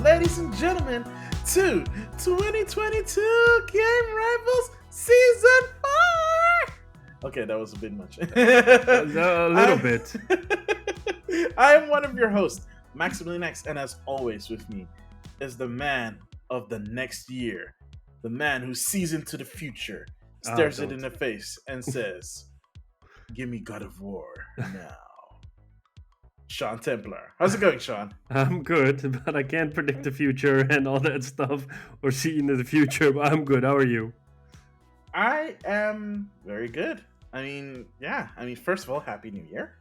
ladies and gentlemen, to 2022 Game Rivals Season 4! Okay, that was a bit much. A little I'm, bit. I'm one of your hosts, Maximilian X, and as always with me is the man of the next year, the man who sees into the future, Ah, stares it in don't. the face, and says, "Give me God of War now." Sean Templar. How's it going, Sean? I'm good, but I can't predict the future and all that stuff or see into the future, but I'm good. How are you? I am very good. First of all, Happy New Year.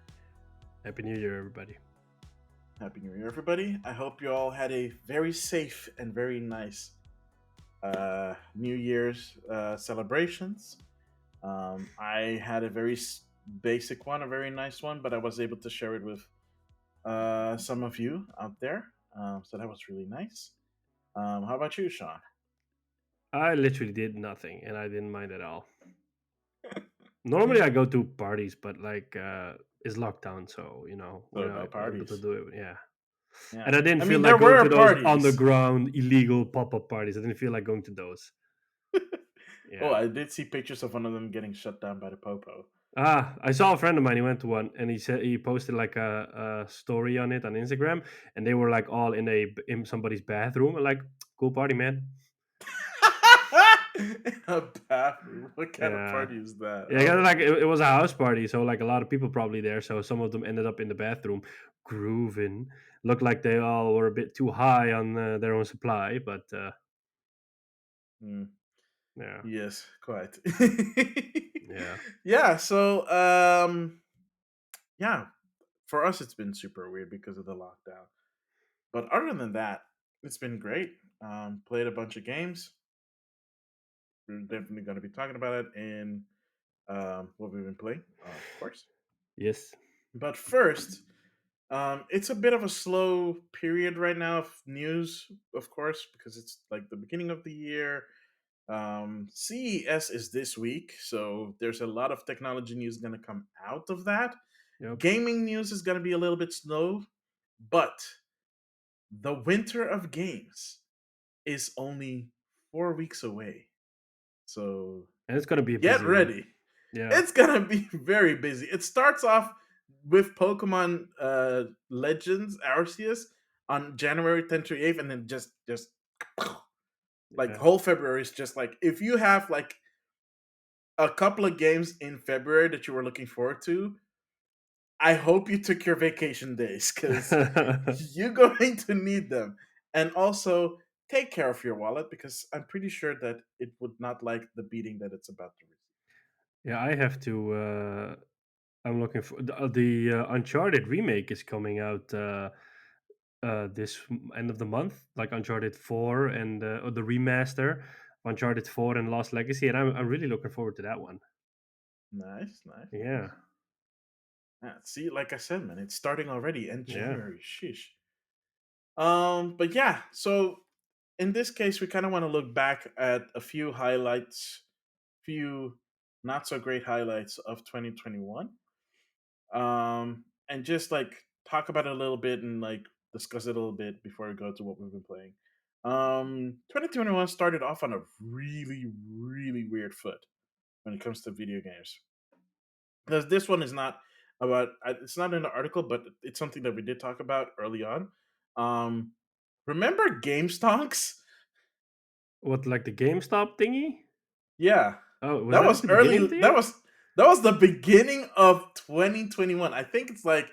Happy New Year, everybody. Happy New Year, everybody. I hope you all had a very safe and very nice New Year's celebrations. I had a very basic one, a very nice one, but I was able to share it with some of you out there. So that was really nice. How about you, Sean? I literally did nothing and I didn't mind at all. Normally I go to parties, but it's lockdown, so we're So no not able to parties. do it. Yeah. Yeah. And I didn't I feel mean, like there going were to those parties. underground illegal pop-up parties. I didn't feel like going to those. Oh, Yeah. I did see pictures of one of them getting shut down by the popo. I saw a friend of mine. He went to one, and he said he posted like a story on it on Instagram, and they were like all in somebody's bathroom. Like, cool party, man. In a bathroom. What kind of Yeah, party is that? yeah. Oh Like my it was a house party, so like a lot of people probably there. So some of them ended up in the bathroom, grooving. Looked like they all were a bit too high on their own supply, but god. yeah, Yes, quite. yeah. Yeah, so yeah, for us it's been super weird because of the lockdown. But other than that, it's been great. Played a bunch of games. We're definitely going to be talking about it in what we've been playing, of course. Yes. But first, it's a bit of a slow period right now of news, of course, because it's like the beginning of the year. CES is this week, so there's a lot of technology news going to come out of that. Yep. Gaming news is going to be a little bit slow, but the winter of games is only 4 weeks away. So And it's gonna be a get busy one. ready. Yeah. It's going to be very busy. It starts off with Pokemon Legends Arceus on January 10th to 8th, and then just like Yeah. whole February is just like if you have like a couple of games in February that you were looking forward to, I hope you took your vacation days because you're going to need them. And also take care of your wallet because I'm pretty sure that it would not like the beating that it's about to receive. Yeah, I have to. I'm looking for the Uncharted remake is coming out this end of the month, like Uncharted 4 and or the remaster, Uncharted 4 and Lost Legacy, and I'm really looking forward to that one. Nice, nice, Yeah, nice. Yeah, see, like I said, man, it's starting already in yeah, January. Sheesh. But yeah, so in this case, we kind of want to look back at a few highlights, few not so great highlights of 2021. And just like talk about it a little bit and like discuss it a little bit before we go to what we've been playing. 2021 started off on a really, really weird foot when it comes to video games because this one is not about. It's not in the article, but it's something that we did talk about early on. Um, remember Game Stonks? what, like the GameStop thingy? Yeah, Oh, was that that at was the beginning of early. the That year? was that was the beginning of 2021. I think it's like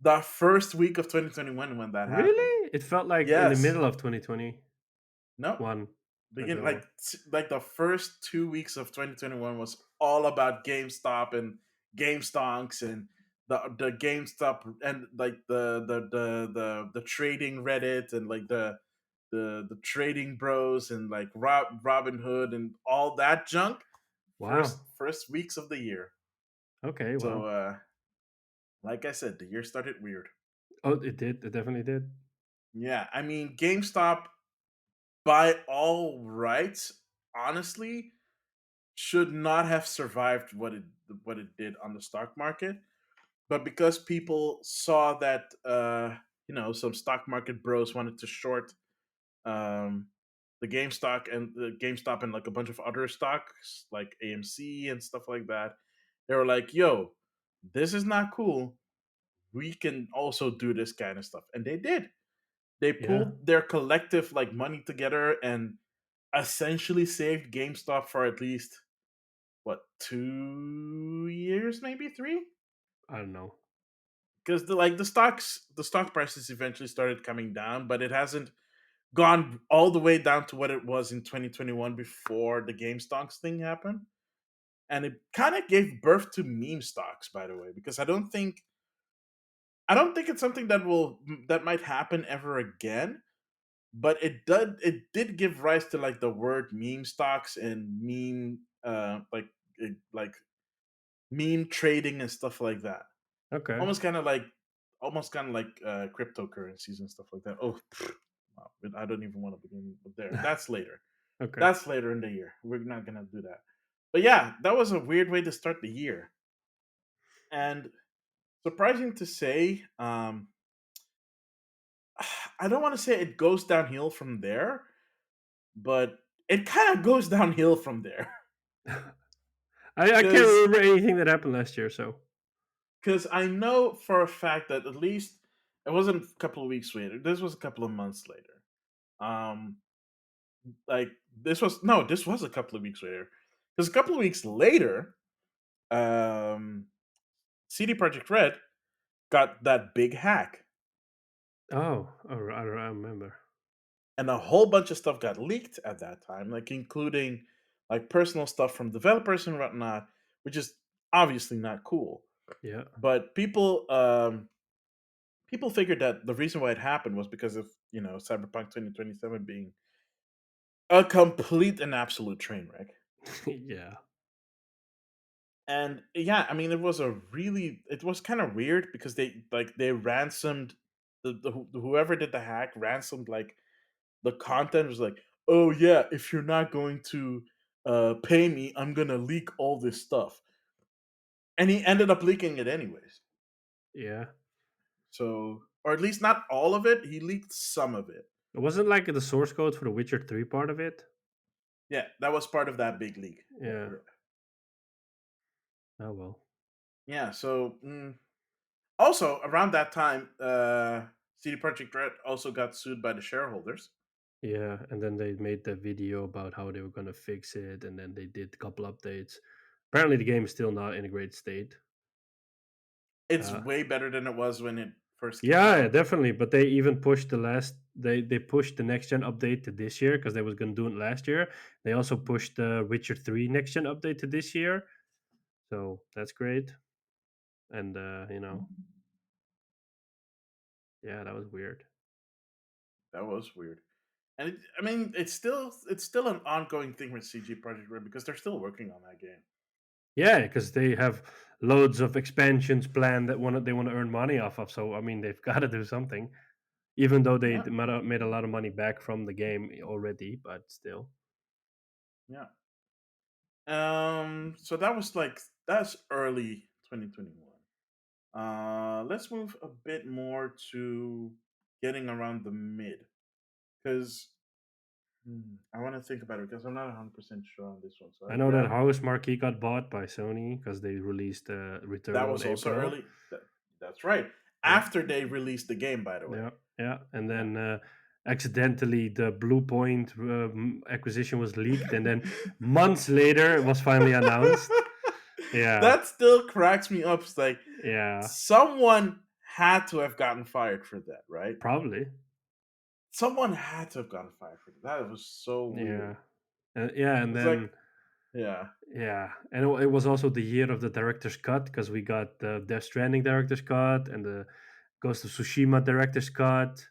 the first week of 2021 when that happened. Really? It felt like in the Yes. middle of 2021 No. Begin ago. like the first 2 weeks of 2021 was all about GameStop and GameStonks and the GameStop and like the trading Reddit and like the trading bros and like Robin Hood and all that junk. Wow. First weeks of the year. Okay. So Wow. like I said, the year started weird. Oh, it did. It definitely did. Yeah, I mean GameStop by all rights, honestly, should not have survived what it did on the stock market. But because people saw that some stock market bros wanted to short um, the GameStop and like a bunch of other stocks like AMC and stuff like that. They were like, "Yo, this is not cool. We can also do this kind of stuff," and they did. They Yeah, pulled their collective like money together and essentially saved GameStop for at least what 2 years, maybe three, I don't know. because the stock prices eventually started coming down, but it hasn't gone all the way down to what it was in 2021 before the game stocks thing happened. And it kind of gave birth to meme stocks, by the way, because I don't think it's something that might happen ever again. But it did give rise to like the word meme stocks and meme like meme trading and stuff like that. Okay. Almost kind of like cryptocurrencies and stuff like that. Oh, wow, but I don't even want to begin with there. That's later. Okay. That's later in the year. We're not gonna do that. But yeah, that was a weird way to start the year. And surprising to say, I don't want to say it goes downhill from there, but it kind of goes downhill from there. I can't Because remember anything that happened last year. So I know for a fact that at least it wasn't a couple of weeks later. This was a couple of months later. Um, like this was a couple of weeks later. Because a couple of weeks later, um, CD Projekt Red got that big hack, I remember. and a whole bunch of stuff got leaked at that time, like including like personal stuff from developers and whatnot, which is obviously not cool. Yeah. But people figured that the reason why it happened was because of Cyberpunk 2027 being a complete and absolute train wreck. Yeah. And yeah, I mean, it was kind of weird because they ransomed whoever did the hack ransomed like the content was like, oh yeah, if you're not going to pay me, I'm gonna leak all this stuff, and he ended up leaking it anyways. Yeah. So, or at least not all of it, he leaked some of it. It wasn't like the source code for the Witcher 3 part of it. Yeah, that was part of that big leak. Yeah, Yeah. yeah. Oh well. Yeah, so also around that time, CD Projekt Red also got sued by the shareholders. Yeah, and then they made the video about how they were gonna fix it, and then they did a couple updates. Apparently, the game is still not in a great state. It's Uh, way better than it was when it first came yeah, out. definitely. But they even pushed the last. They pushed the next gen update to this year because they was gonna do it last year. They also pushed the Witcher 3 next gen update to this year, so that's great. And yeah, that was weird. That was weird. And I mean, it's still an ongoing thing with CG Project Red because they're still working on that game. Yeah, because they have loads of expansions planned that they want to earn money off of. So I mean, they've got to do something. Even though they Yeah, made a lot of money back from the game already, but still. yeah. So that's early 2021. Let's move a bit more to getting around the mid because I want to think about it because I'm not 100% sure on this one. So I I know that grabbed House Marquee got bought by Sony because they released that Returnal in was also April. early. That's right. Yeah, After they released the game, by the way. yeah, yeah. And Yeah. then accidentally the Blue Point acquisition was leaked, and then months later it was finally announced. Yeah, That still cracks me up. It's like yeah, someone had to have gotten fired for that, right? probably. Someone had to have gotten fired for that. That was so Yeah, weird. yeah, and It's like, then yeah, yeah, and it was also the year of the director's cut because we got the Death Stranding director's cut and the Ghost of Tsushima director's cut.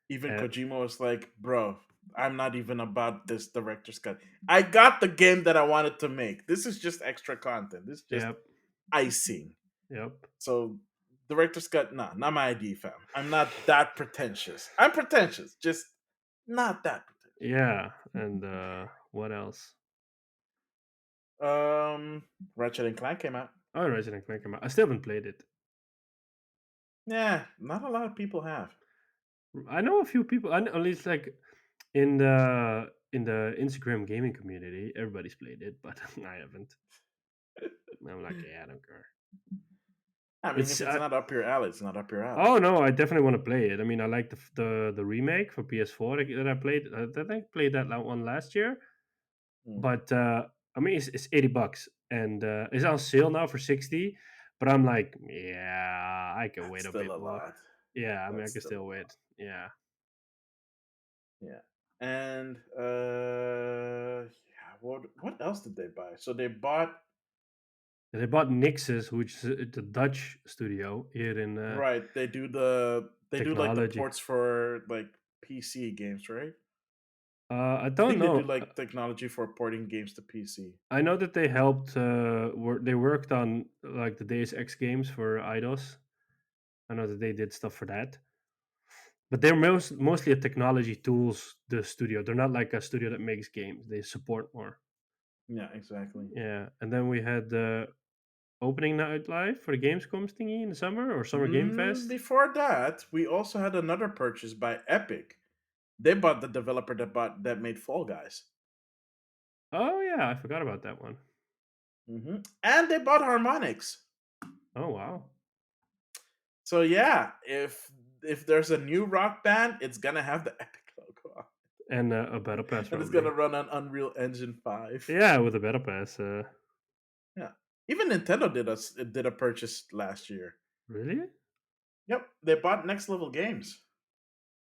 even Uh, Kojima was like, bro, I'm not even about this director's cut. I got the game that I wanted to make. This is just extra content. This is just yep, icing. yep, So director's cut, nah, not my ID, fam. I'm not that pretentious. I'm pretentious, just not that pretentious. yeah, and what else? Ratchet and Clank came out. Oh, Resident Evil came out. I still haven't played it. Yeah, not a lot of people have. I know a few people. I know, at least like In the Instagram gaming community, everybody's played it, but I haven't. I'm like, yeah, I don't care. I mean, It's if it's not up your alley, it's not up your alley. Oh no, I definitely want to play it. I mean, I like the remake for PS4 that I played. I think I played that one last year, Mm, but I mean, it's $80 and it's on sale now for 60. But I'm like, yeah, I can that's wait a still bit a more. lot. Yeah, I mean, I That's can still still a lot. wait. Yeah, Yeah. And yeah, what else did they buy? So they bought and they bought Nixus, which is the Dutch studio here in right. They do like the technology. ports for like PC games, right? I I don't think they do know. like technology for porting games to PC. I know that they helped. They worked on like the Deus Ex games for IDOS. I know that they did stuff for that. But they're mostly a technology tools the studio. They're not like a studio that makes games. They support more. Yeah, exactly. Yeah, and then we had the opening night live for the Gamescom thingy in the summer or Summer Game Fest. Before that, we also had another purchase by Epic. They bought the developer that made Fall Guys. Oh yeah, I forgot about that one. And they bought Harmonix. Oh wow, So yeah, if there's a new rock band, it's gonna have the Epic logo on, and a battle pass and it's gonna probably. run on Unreal Engine 5. Yeah, with a battle pass. Yeah, even Nintendo did a purchase last year. Really? Yep, they bought Next Level Games,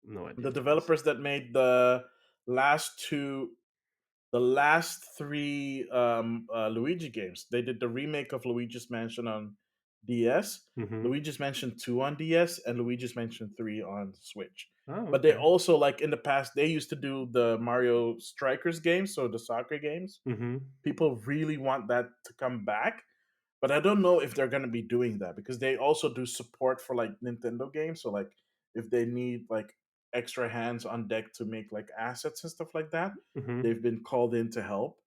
No idea the what that is. developers that made last two the last three Luigi games. They did the remake of Luigi's Mansion on DS, Mm-hmm. Luigi's Mansion 2 on DS, and Luigi's Mansion 3 on Switch. Oh But they okay. also, like in the past, they used to do the Mario Strikers games, so the soccer games. Mm-hmm. People really want that to come back, but I don't know if they're going to be doing that because they also do support for like Nintendo games. So like if they need like extra hands on deck to make like assets and stuff like that, Mm-hmm. they've been called in to help.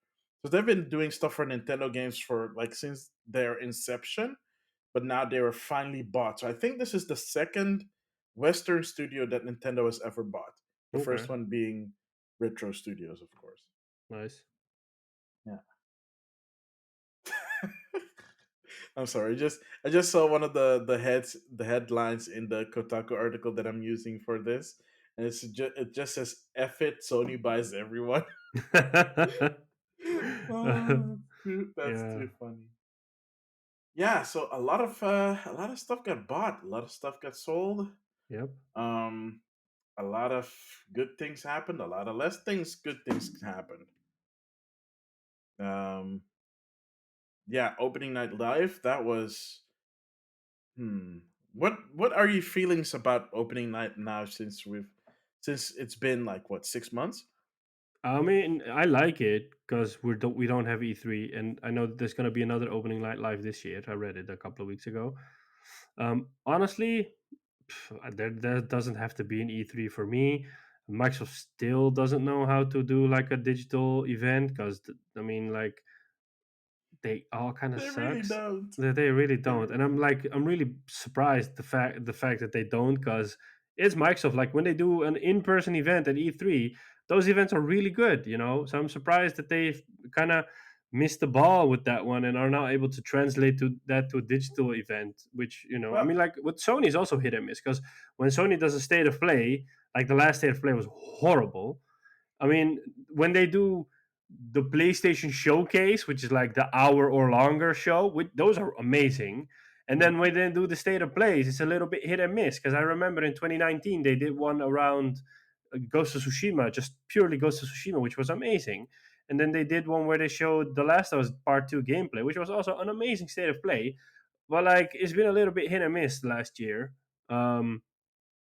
So they've been doing stuff for Nintendo games for like since their inception, but now they were finally bought. So I think this is the second Western studio that Nintendo has ever bought. The first Okay. one being Retro Studios, of course. Nice. Yeah. I'm sorry. I just saw one of the headlines in the Kotaku article that I'm using for this, and it just says "F it, Sony buys everyone." Oh, that's Yeah. too funny. Yeah, so a lot of stuff got bought, a lot of stuff got sold. Yep. Um, a lot of good things happened, a lot of less things good things happened. Um, yeah, opening night live. That was Hmm. What are your feelings about opening night now since it's been like what 6 months? I mean, I like it because we don't have E3, and I know that there's going to be another opening night live this year. I read it a couple of weeks ago. Honestly, there doesn't have to be an E3 for me. Microsoft still doesn't know how to do like a digital event because I mean, like they all kind of They really sucks. don't. That they really They don't, and really I'm don't. like, I'm really surprised the fact that they don't, because it's Microsoft. Like when they do an in-person event at E3, those events are really good, you know. So I'm surprised that they've kind of missed the ball with that one and are not able to translate to a digital event. Which, you know, I Well, mean, like with Sony is also hit and miss, because when Sony does a state of play, like the last state of play was horrible. I mean, when they do the PlayStation Showcase, which is like the hour or longer show, those are amazing. And then mhm. when they do the state of plays, it's a little bit hit and miss. Because I remember in 2019 they did one around Ghost of Tsushima, just purely Ghost of Tsushima, which was amazing. And then they did one where they showed The Last of Us Part Two gameplay, which was also an amazing state of play. But like it's been a little bit hit and miss last year. Um,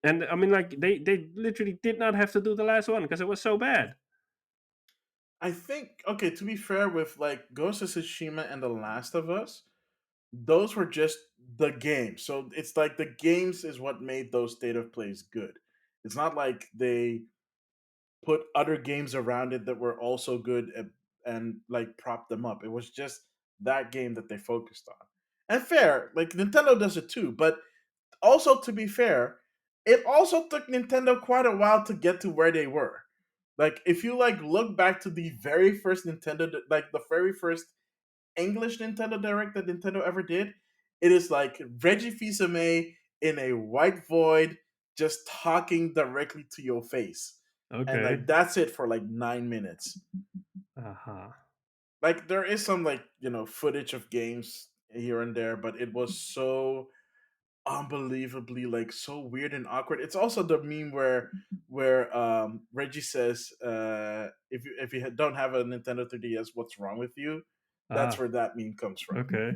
and I mean, like they literally did not have to do the last one because it was so bad. I think okay. To be fair, with like Ghost of Tsushima and The Last of Us, those were just the games. So it's like the games is what made those state of plays good. It's not like they put other games around it that were also good and like prop them up. It was just that game that they focused on. And fair, like Nintendo does it too, but also to be fair, it also took Nintendo quite a while to get to where they were. Like if you like look back to the very first like the very first English Nintendo Direct that Nintendo ever did, it is like Reggie Fils-Aimé in a white void just talking directly to your face. And Okay. like that's it for like 9 minutes. Uh-huh. Like there is some like, footage of games here and there, but it was so unbelievably like so weird and awkward. It's also the meme where Reggie says, if you don't have a Nintendo 3DS, what's wrong with you? That's Ah, where that meme comes from. okay.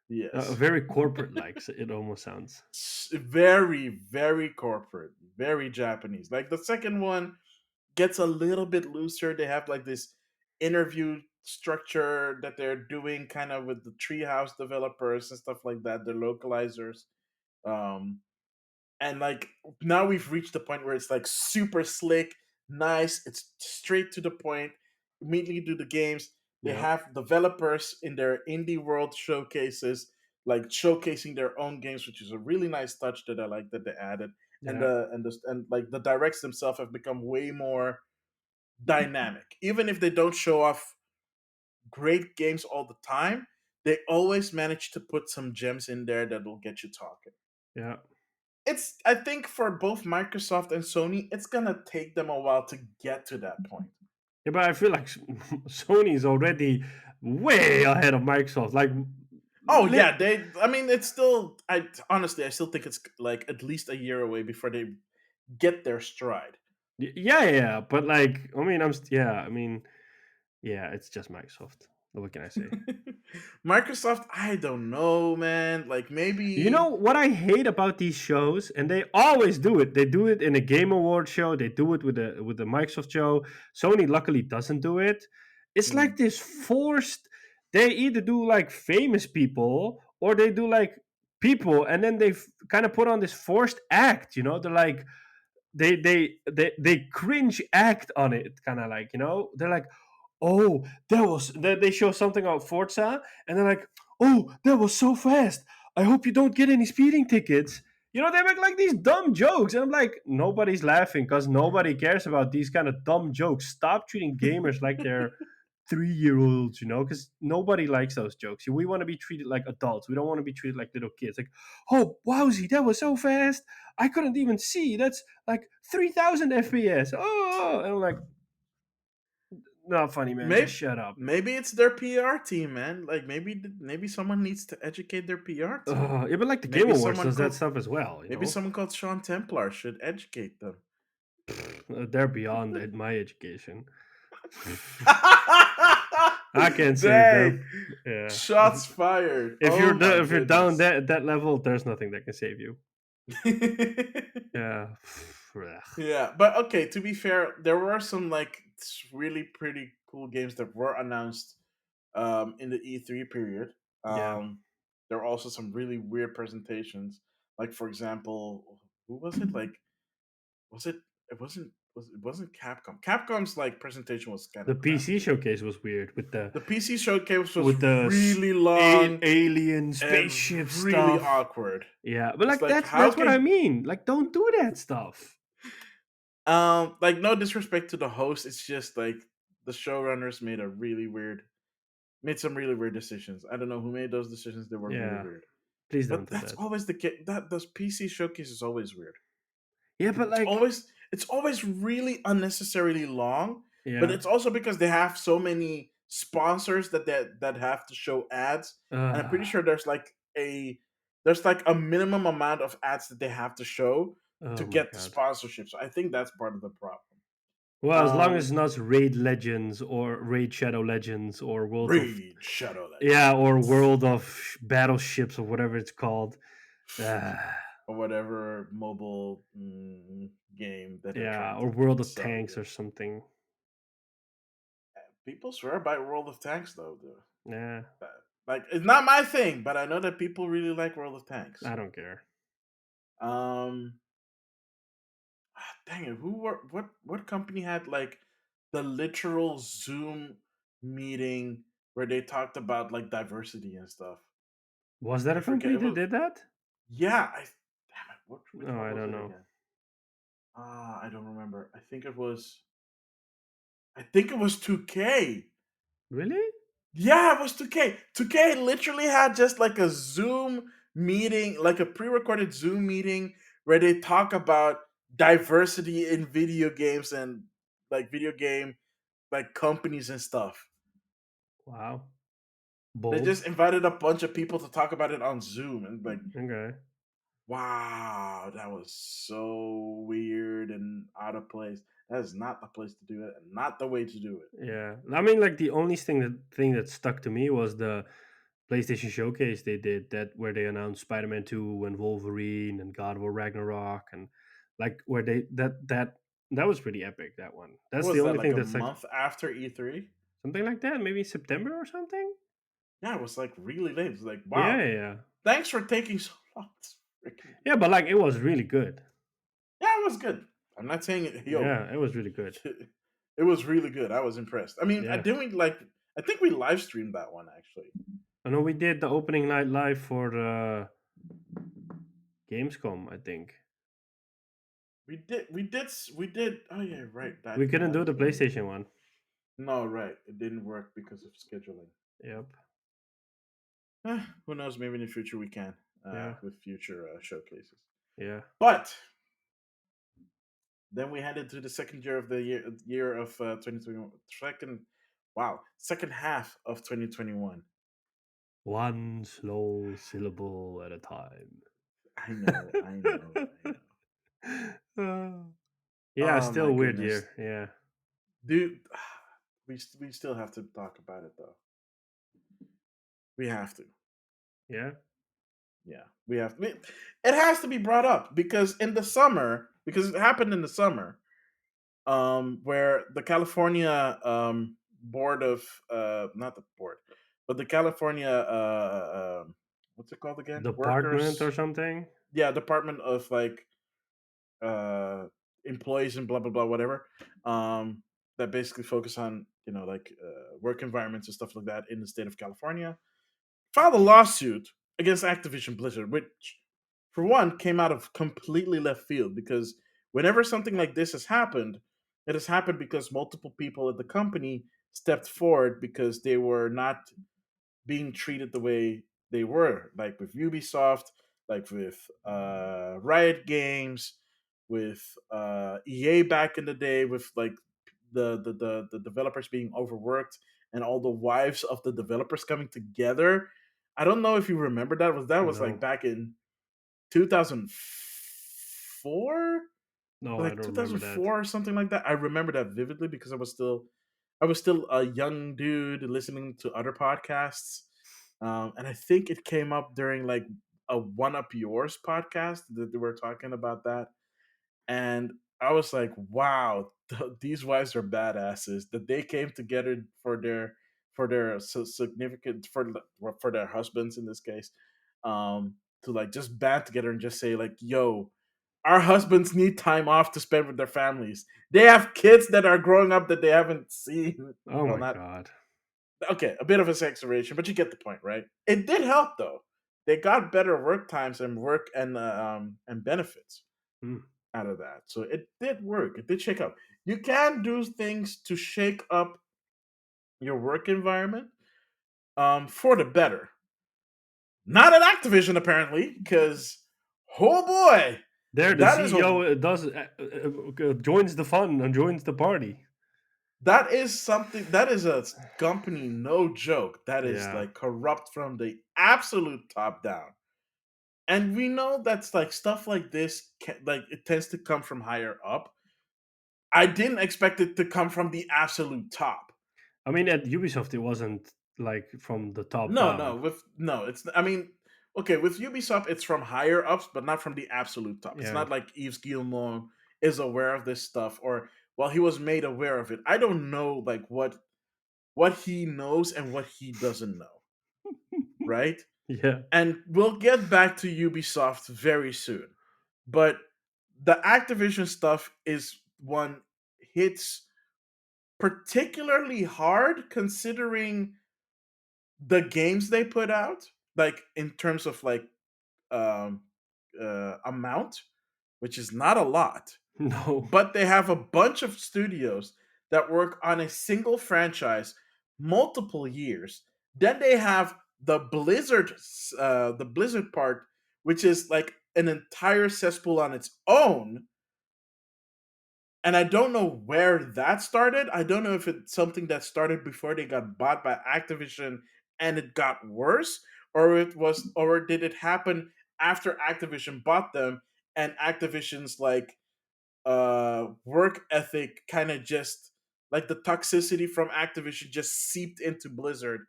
Yes. Very corporate like it almost sounds. Very, very corporate, very Japanese. Like the second one gets a little bit looser. They have like this interview structure that they're doing kind of with the treehouse developers and stuff like that, the localizers. Um, and like now we've reached the point where it's like super slick, nice, it's straight to the point, immediately do the games. They Yeah. have developers in their indie world showcases like showcasing their own games, which is a really nice touch that I like that they added. And Yeah. the like the directs themselves have become way more dynamic. Even if they don't show off great games all the time, they always manage to put some gems in there that will get you talking. Yeah. It's I think for both Microsoft and Sony, it's gonna take them a while to get to that point. Yeah, but I feel like Sony is already way ahead of Microsoft. Like, Oh lit. yeah, they. I mean, it's still. I honestly, I still think it's like at least a year away before they get their stride. Yeah, yeah. But like, I mean, yeah. I mean, yeah. It's just Microsoft. What can I say? Microsoft, I don't know, man. Like You know maybe. what I hate about these shows, and they always do it. They do it in a Game Award show. They do it with the Microsoft show. Sony luckily doesn't do it. It's like Hmm. this forced. They either do like famous people or they do like people, and then they kind of put on this forced act. They're like they cringe act on it, kind of like they're like, oh, they show something about Forza, and they're like, oh, that was so fast. I hope you don't get any speeding tickets. They make like these dumb jokes, and I'm like, nobody's laughing because nobody cares about these kind of dumb jokes. Stop treating gamers like they're 3-year-olds, because nobody likes those jokes. We want to be treated like adults. We don't want to be treated like little kids. Like, oh, wowsy, that was so fast. I couldn't even see. That's like 3,000 FPS. Oh, and I'm like, not funny, man. Just maybe shut up. maybe it's their PR team, man. Like maybe someone needs to educate their PR team. Yeah, but like the Game Maybe Awards someone does that called stuff as well. maybe someone called Sean Templar should educate them. They're beyond my education. I can't save Dang. them. Yeah. Shots fired. If Oh you're my if you're down goodness. that level, there's nothing that can save you. Yeah. Ugh. Yeah, but okay, to be fair, there were some like really pretty cool games that were announced in the E3 period. Yeah. There were also some really weird presentations. Like for example, who was it? Like was it it wasn't Capcom. Capcom's like presentation was kind The of PC crappy. showcase was weird The PC showcase was with the really long alien and spaceship really stuff. awkward. Yeah, but It's like like how that's what I can mean. Like, don't do that stuff. like no disrespect to the host, it's just like the showrunners made some really weird decisions. I don't know who made those decisions, they were really Yeah, weird. please don't But do that's that. always the case. That those PC showcase is always weird. Yeah, but like, It's always really unnecessarily long, but yeah. it's also because they have so many sponsors that have to show ads, and I'm pretty Uh, sure there's like a minimum amount of ads that they have to show to oh my get the god. sponsorship. So I think that's part of the problem. Well, as long as Um it's not Raid Legends or Raid Shadow Legends or World of, Raid Shadow yeah, or Legends World of Battleships or whatever it's called. Uh, or whatever mobile game that they're yeah, trying or to World of sell Tanks you. or something. People swear by World of Tanks though. Yeah, Like it's not my thing, but I know that people really like World of Tanks. I don't care. Um, dang it, what company had like the literal Zoom meeting where they talked about like diversity and stuff? Was that I a forget. company It that was did that? yeah. I damn it. Which No, one I was don't it know. again? I don't remember. I think it was. I think it was 2K. Really? Yeah, it was 2K. 2K literally had just like a Zoom meeting, like a pre-recorded Zoom meeting where they talk about diversity in video games and like video game like companies and stuff. Wow. They Bold. just invited a bunch of people to talk about it on Zoom and like Okay. wow, that was so weird and out of place. That is not the place to do it and not the way to do it. Yeah. I mean, like the only thing that stuck to me was the PlayStation Showcase they did, that where they announced Spider-Man 2 and Wolverine and God of War Ragnarok, and like where they that was pretty epic, that one. What That's the was that, only like thing a that's like month after E3? something like that, maybe September or something. Yeah, it was like really late. It was like, Yeah, wow, yeah, yeah. thanks for taking so long to freaking do Yeah, but like it was really good. yeah, it was good. I'm not saying it, yo, Yeah, it was really good. it was really good. I was impressed. I mean, I Yeah. didn't like. I think we live streamed that one actually. I know we did the opening night live for Gamescom, I think. We did. Oh yeah, right. We That couldn't that do is the when we did. PlayStation one. No, right. It didn't work because of scheduling. Yep. Who knows? Maybe in the future we can Yeah. with future showcases. Yeah. But then we headed to the second year of the year of 2021. Second half of 2021. One slow syllable at a time. I know, I know. Uh, yeah, Oh my still weird goodness, year. Yeah. dude. We still have to talk about it though. We have to. Yeah. Yeah, we have. It has to be brought up because in the summer, because it happened in the summer, where the California board of not the board, but the California what's it called again? Department or Workers, something. yeah, Department of like uh employees and blah blah blah whatever. That basically focus on like work environments and stuff like that in the state of California. Filed a lawsuit against Activision Blizzard, which for one came out of completely left field because whenever something like this has happened, it has happened because multiple people at the company stepped forward because they were not being treated the way they were, like with Ubisoft, like with Riot Games, with EA back in the day, with like the developers being overworked and all the wives of the developers coming together. I don't know if you remember that was like No. back in 2004, No, I like don't remember that. 2004 or something like that. I remember that vividly because I was still a young dude listening to other podcasts, and I think it came up during like a One Up Yours podcast that they were talking about that, and I was like, "Wow, these wives are badasses." That they came together for their significant for their husbands in this case, to like just band together and just say like, "Yo, our husbands need time off to spend with their families. They have kids that are growing up that they haven't seen." Oh Well, my not god. okay, a bit of a exaggeration, but you get the point, right? It did help though. They got better work times and work and benefits Hmm. out of that. So it did work. It did shake up. You can do things to shake up your work environment for the better. Not at Activision apparently, because oh boy, There, the that is a CEO does joins the fun and joins the party. that is something that is a company no joke. That is Yeah. like corrupt from the absolute top down. And we know that's like stuff like this like it tends to come from higher up. I didn't expect it to come from the absolute top. I mean, at Ubisoft, it wasn't like from the top No, down. no, it's I mean, okay, with Ubisoft it's from higher ups, but not from the absolute top. It's Yeah. not like Yves Guillemot is aware of this stuff or well, he was made aware of it. I don't know like what he knows and what he doesn't know, right? Yeah. And we'll get back to Ubisoft very soon. But the Activision stuff is one hits particularly hard considering the games they put out, like in terms of like um amount, which is not a lot, No. but they have a bunch of studios that work on a single franchise multiple years. Then they have the Blizzard part, which is like an entire cesspool on its own. And I don't know where that started. I don't know if it's something that started before they got bought by Activision and it got worse, or did it happen after Activision bought them and Activision's like work ethic kind of just like the toxicity from Activision just seeped into Blizzard,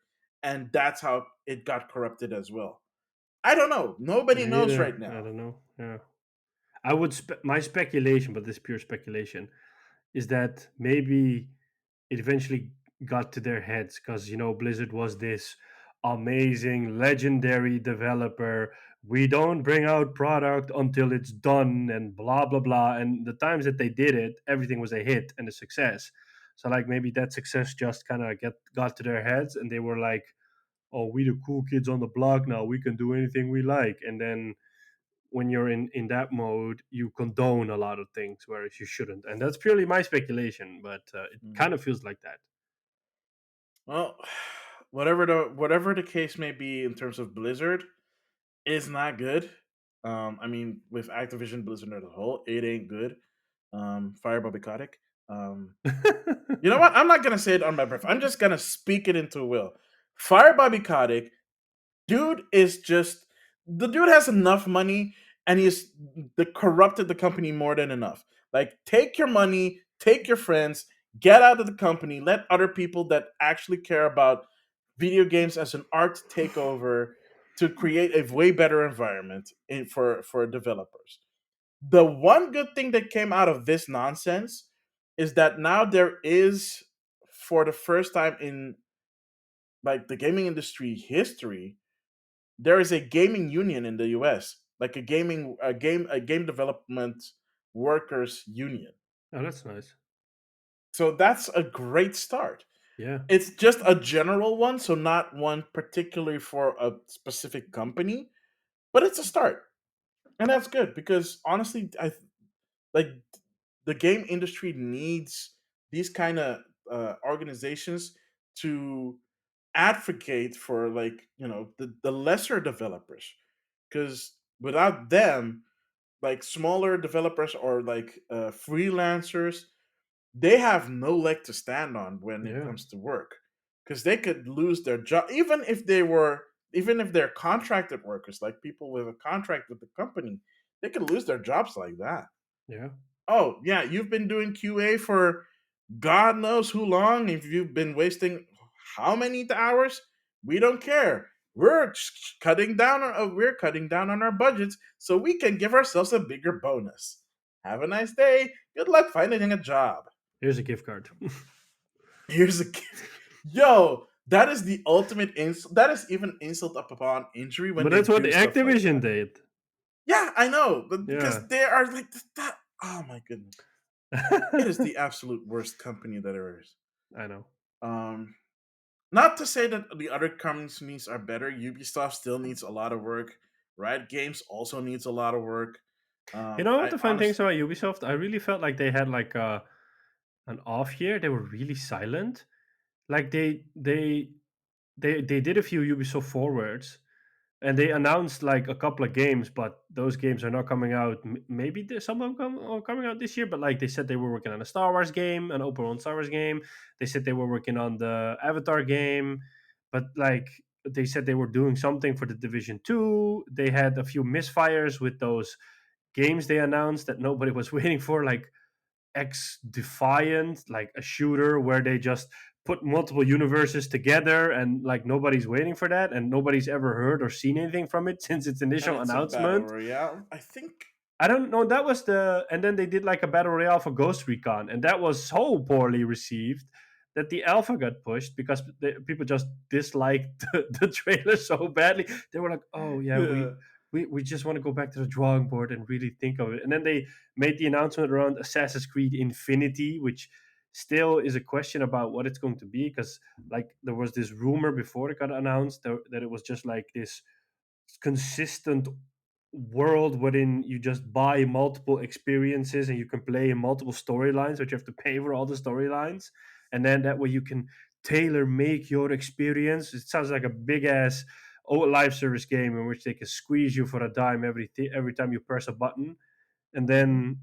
and that's how it got corrupted as well. I don't know. Nobody Me knows either. right I now. don't know. Yeah. I would my speculation, but this is pure speculation, is that maybe it eventually got to their heads because Blizzard was this amazing, legendary developer. We don't bring out product until it's done, and blah blah blah. And the times that they did it, everything was a hit and a success. So like maybe that success just kind of get got to their heads, and they were like, "Oh, we the cool kids on the block now. We can do anything we like." And then when you're in that mode, you condone a lot of things, whereas you shouldn't. And that's purely my speculation, but it Mm. kind of feels like that. Well, whatever the case may be in terms of Blizzard, is not good. I mean, with Activision Blizzard as a whole, it ain't good. Fire Bobby Kotick. Um, you know what? I'm not gonna say it on my breath. I'm just gonna speak it into will. Fire Bobby Kotick. Dude is just the dude has enough money, and he's corrupted the company more than enough. Like, take your money, take your friends, get out of the company, let other people that actually care about video games as an art take over to create a way better environment for developers. The one good thing that came out of this nonsense is that now there is, for the first time in like the gaming industry history, there is a gaming union in the US, like a game development workers union. Oh, that's nice. So that's a great start. Yeah. It's just a general one, so not one particularly for a specific company, but it's a start. And that's good because honestly, I like the game industry needs these kind of organizations to advocate for, like, the lesser developers, because without them, like smaller developers or like freelancers, they have no leg to stand on when it Yeah. comes to work, because they could lose their job even if they're contracted workers, like people with a contract with the company. They could lose their jobs like that. Yeah. Oh yeah, you've been doing QA for God knows who long. If you've been wasting how many hours, we don't care. We're cutting down on our budgets so we can give ourselves a bigger bonus. Have a nice day. Good luck finding a job. Here's a gift card. Here's a yo. That is the ultimate insult. That is even insult upon injury when But they that's what do stuff like Activision that. did. Yeah, I know, but Yeah. because they are like that. Oh my goodness, it is the absolute worst company that there is. I know. Um, Not to say that the other companies are better. Ubisoft still needs a lot of work. Riot Games also needs a lot of work. You know what I the fun thing is honestly, about Ubisoft? I really felt like they had like an off year. They were really silent. Like they did a few Ubisoft forwards, and they announced like a couple of games, but those games are not coming out. Maybe some of them are coming out this year, but like they said they were working on a Star Wars game, an open world Star Wars game. They said they were working on the Avatar game, but like they said they were doing something for the Division 2. They had a few misfires with those games they announced that nobody was waiting for, like X Defiant, like a shooter where they just put multiple universes together and like nobody's waiting for that and nobody's ever heard or seen anything from it since its and initial it's a battle announcement. royale. I think. I don't know. That was and then they did like a battle royale for Ghost Recon, and that was so poorly received that the alpha got pushed because people just disliked the trailer so badly. They were like, "Oh yeah, Yeah. we just want to go back to the drawing board and really think of it." And then they made the announcement around Assassin's Creed Infinity, which still is a question about what it's going to be because like there was this rumor before it got announced that it was just like this consistent world wherein you just buy multiple experiences and you can play in multiple storylines, but you have to pay for all the storylines, and then that way you can tailor make your experience. It sounds like a big ass live service game in which they can squeeze you for a dime every time you press a button. And then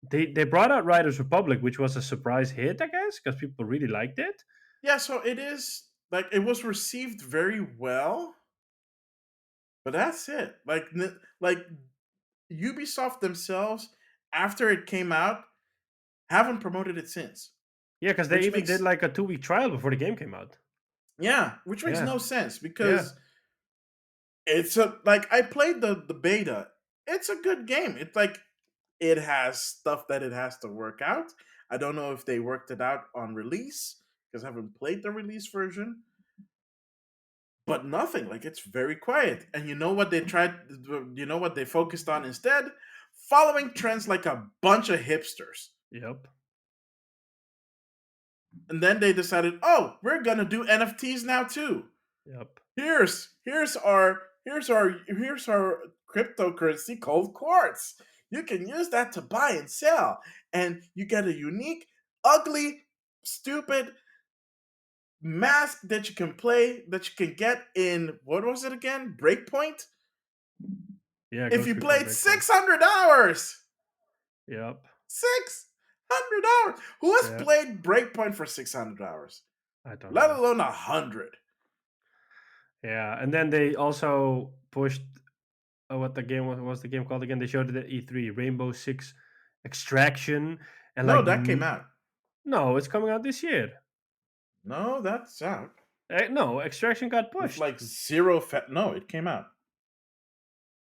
they brought out Riders Republic, which was a surprise hit, I guess, because people really liked it. Yeah, so it is like it was received very well, but that's it. Like Ubisoft themselves, after it came out, haven't promoted it since, Yeah, because they which even did makes like a 2 week trial before the game came out. yeah, which makes Yeah, no sense yeah, because it's a like I played the beta. It's a good game. It's like it has stuff that it has to work out. I don't know if they worked it out on release because I haven't played the release version, but nothing. Like it's very quiet. And you know what they tried? You know what they focused on instead? Following trends like a bunch of hipsters. yep, And then they decided, oh, we're gonna do NFTs now too. yep. Here's our cryptocurrency called Quartz. You can use that to buy and sell, and you get a unique, ugly, stupid mask that you can play that you can get in what was it again? Breakpoint. Yeah, If Ghost you Recon played Breakpoint. 600 hours, Yep. 600 hours. Who has Yeah. played Breakpoint for 600 hours? I don't Let know. alone 100. Yeah, and then they also pushed what the game was. What was the game called again? They showed it at E3, Rainbow Six Extraction, and No, that came out. no, it's coming out this year. No, that's out. No, Extraction got With pushed. like zero no, it came out.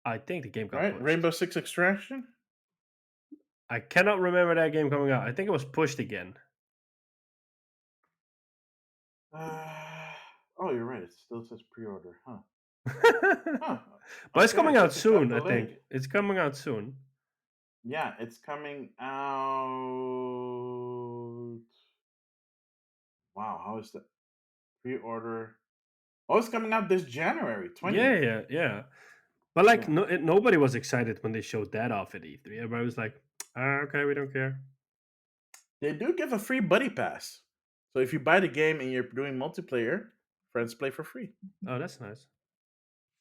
I think the game got Right? pushed. Rainbow Six Extraction? I cannot remember that game coming out. I think it was pushed again. Uh, oh, you're right. It still says pre-order, huh? But Huh. it's Okay, I coming out guess it got soon. I think delayed. it's coming out soon. Yeah, it's coming out. Wow, how is that pre-order? Oh, it's coming out this January Yeah, 20th. yeah, yeah. But like, Yeah, nobody was excited when they showed that off at E3. Everybody was like, okay, we don't care." they do give a free buddy pass. So if you buy the game and you're doing multiplayer, friends play for free. Oh, that's nice.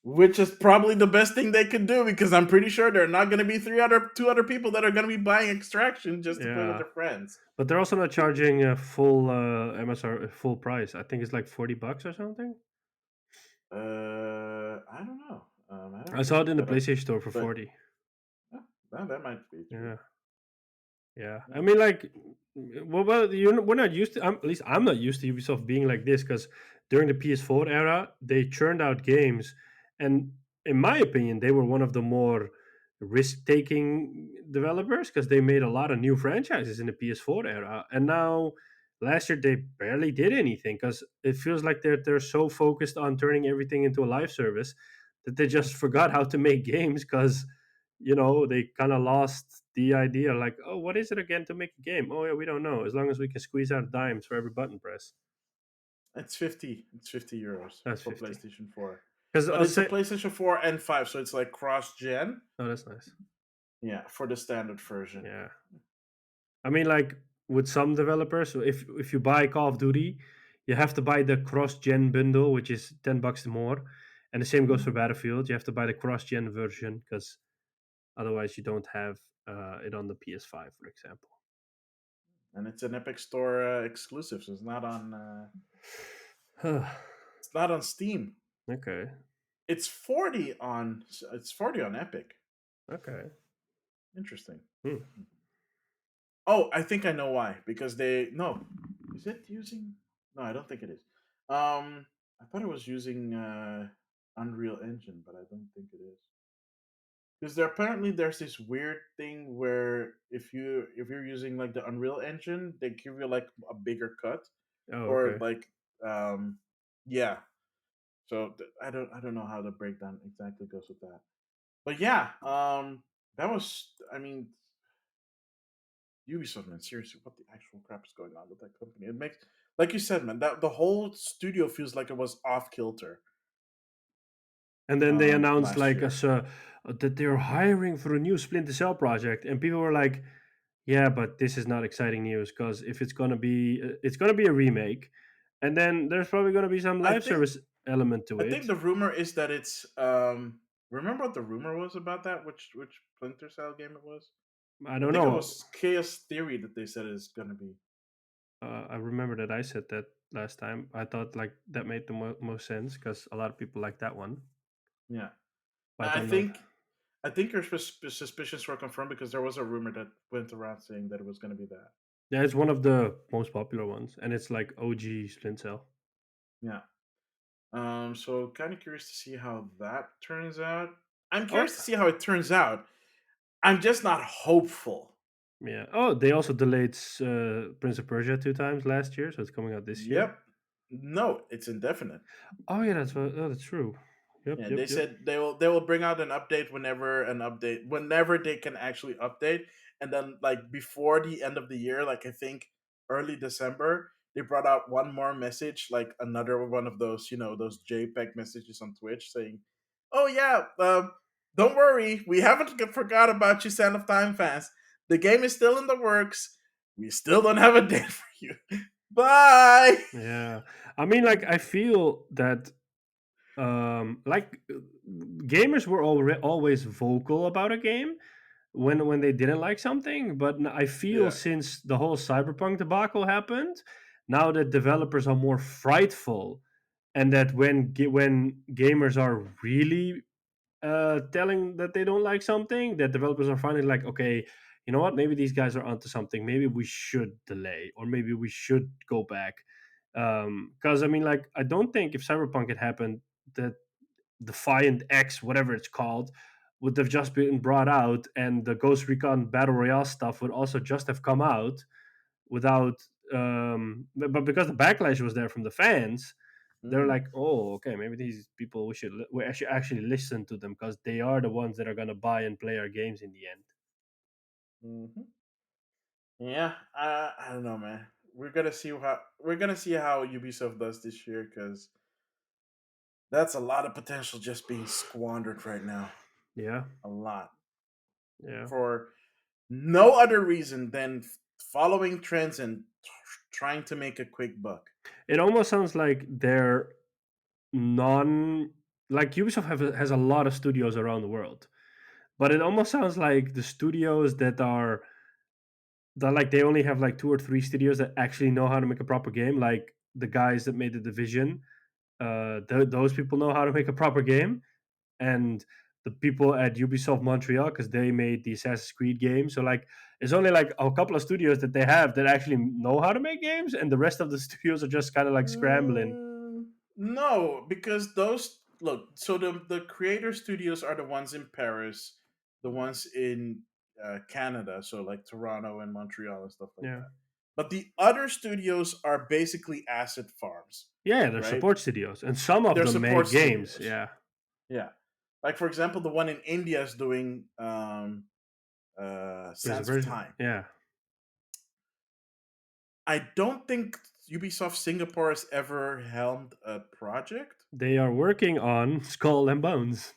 Which is probably the best thing they could do because I'm pretty sure there are not going to be two other people that are going to be buying Extraction just to play with Yeah, their friends. but they're also not charging a full MSR full price. I think it's like $40 or something. I don't know. I I have to saw it look in the that up. PlayStation Store for But 40. that might be true. Yeah. Yeah, I Yeah. mean, like, well, we're not used to. At least I'm not used to Ubisoft being like this because during the PS4 era, they churned out games, and in my opinion, they were one of the more risk-taking developers because they made a lot of new franchises in the PS4 era, and now last year they barely did anything because it feels like they're so focused on turning everything into a live service that they just forgot how to make games because they kind of lost the idea like, oh, what is it again to make a game? Oh, yeah, we don't know. As long as we can squeeze out dimes for every button press. It's 50. It's €50 That's for 50. PlayStation 4. Because But I'll it's a say, PlayStation 4 and 5, so it's like cross gen. oh, that's nice. Yeah, for the standard version. Yeah. I mean, like with some developers, so if you buy Call of Duty, you have to buy the cross gen bundle, which is $10 more. And the same goes for Mhm. Battlefield. You have to buy the cross gen version because otherwise you don't have it on the PS5, for example. And it's an Epic Store exclusive, so it's not on Steam. Okay. It's 40 on Epic. Okay. Interesting. Hmm. Oh, I think I know why. Because they no, is it using? No, I don't think it is. I thought it was using Unreal Engine, but I don't think it is. Because there's this weird thing where if you're using like the Unreal Engine, they give you like a bigger cut Oh, or okay. like yeah. So I don't know how the breakdown exactly goes with that. But yeah, that was I mean Ubisoft, man, seriously, what the actual crap is going on with that company? It makes, like you said, man, that the whole studio feels like it was off kilter. And then they announced last like year. that they're hiring for a new Splinter Cell project, and people were like, "Yeah, but this is not exciting news because if it's gonna be a remake, and then there's probably gonna be some I live think service element to I think it." the rumor is that it's remember what the rumor was about that? Which Splinter Cell game it was? I I don't think it know. was Chaos Theory that they said is gonna be. I remember that I said that last time. I thought like that made the most sense because a lot of people like that one. Yeah. But I I don't know. think I think your suspicions were confirmed because there was a rumor that went around saying that it was gonna be that. Yeah, it's one of the most popular ones, and it's like OG Splinter Cell. Yeah. So kind of curious to see how that turns out. I'm Oh, curious to see how it turns out. I'm just not hopeful. yeah. Oh, they also delayed Prince of Persia 2 times last year, so it's coming out this year. Yep. No, it's indefinite. Oh yeah, that's true. Yep, Yeah, yep, they yep. said they will bring out whenever they can actually update, and then like before the end of the year, like I think early December, they brought out one more message, like another one of those those JPEG messages on Twitch saying, "Oh yeah, don't worry, we haven't forgot about you, Sand of Time fans. The game is still in the works. We still don't have a date for you. Bye." Yeah, I mean, like I feel that like gamers were always vocal about a game when they didn't like something, but I feel Yeah. since the whole Cyberpunk debacle happened, now that developers are more frightful, and that when gamers are really telling that they don't like something, that developers are finally like, okay, you know what? Maybe these guys are onto something. Maybe we should delay, or maybe we should go back. Because I mean, like, I don't think if Cyberpunk had happened, that Defiant X, whatever it's called, would have just been brought out, and the Ghost Recon Battle Royale stuff would also just have come out without. But because the backlash was there from the fans, they're Mm-hmm. like, oh, okay, maybe these people we should actually listen to them because they are the ones that are gonna buy and play our games in the end. Mm-hmm. Yeah, I don't know, man. We're gonna see how Ubisoft does this year because that's a lot of potential just being squandered right now. Yeah, A lot yeah. for no other reason than following trends and trying to make a quick buck. It almost sounds like they're non like Ubisoft has a lot of studios around the world, but it almost sounds like the studios that like they only have like two or three studios that actually know how to make a proper game, like the guys that made the Division. Those people know how to make a proper game, and the people at Ubisoft Montreal because they made the Assassin's Creed game. So like it's only like a couple of studios that they have that actually know how to make games, and the rest of the studios are just kind of like scrambling. No, because those look. So the creator studios are the ones in Paris, the ones in Canada. So like Toronto and Montreal and stuff like Yeah, that. But the other studios are basically asset farms, yeah, they're right? support studios, and some of They're them support make games. studios. Yeah, Yeah, like for example, the one in India is doing Prince of Sands of Persia. Time. Yeah, I don't think Ubisoft Singapore has ever helmed a project. they are working on Skull and Bones.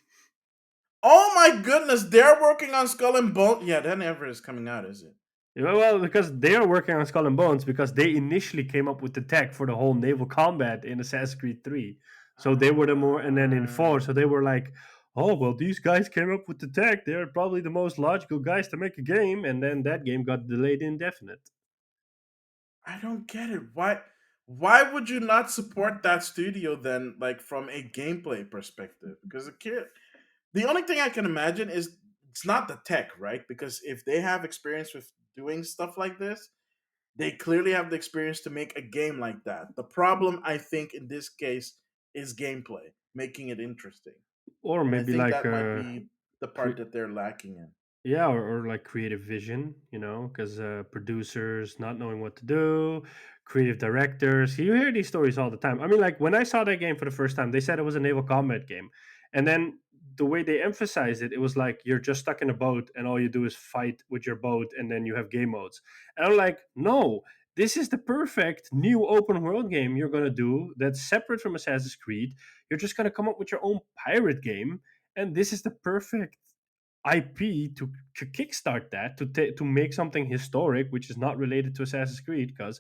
Oh my goodness, they're working on Skull and Bone. Yeah, that never is coming out, is it? Yeah, well, because they are working on Skull and Bones because they initially came up with the tech for the whole naval combat in Assassin's Creed 3. So they were the more, and then in 4, Uh, so they were like, oh, well, these guys came up with the tech. They're probably the most logical guys to make a game. And then that game got delayed indefinite. I don't get it. Why would you not support that studio then, like from a gameplay perspective? Because the only thing I can imagine is it's not the tech, right? Because if they have experience with doing stuff like this, they clearly have the experience to make a game like that. The problem, I think, in this case, is gameplay, making it interesting. Or And I maybe think like that might be the part that they're lacking in. yeah, or like creative vision, because producers not knowing what to do, creative directors. You hear these stories all the time. I mean, like when I saw that game for the first time, they said it was a naval combat game, and then the way they emphasized it, it was like you're just stuck in a boat, and all you do is fight with your boat, and then you have game modes. And I'm like, no. this is the perfect new open world game you're going to do that's separate from Assassin's Creed. You're just going to come up with your own pirate game, and this is the perfect IP to kickstart that, to make something historic, which is not related to Assassin's Creed, because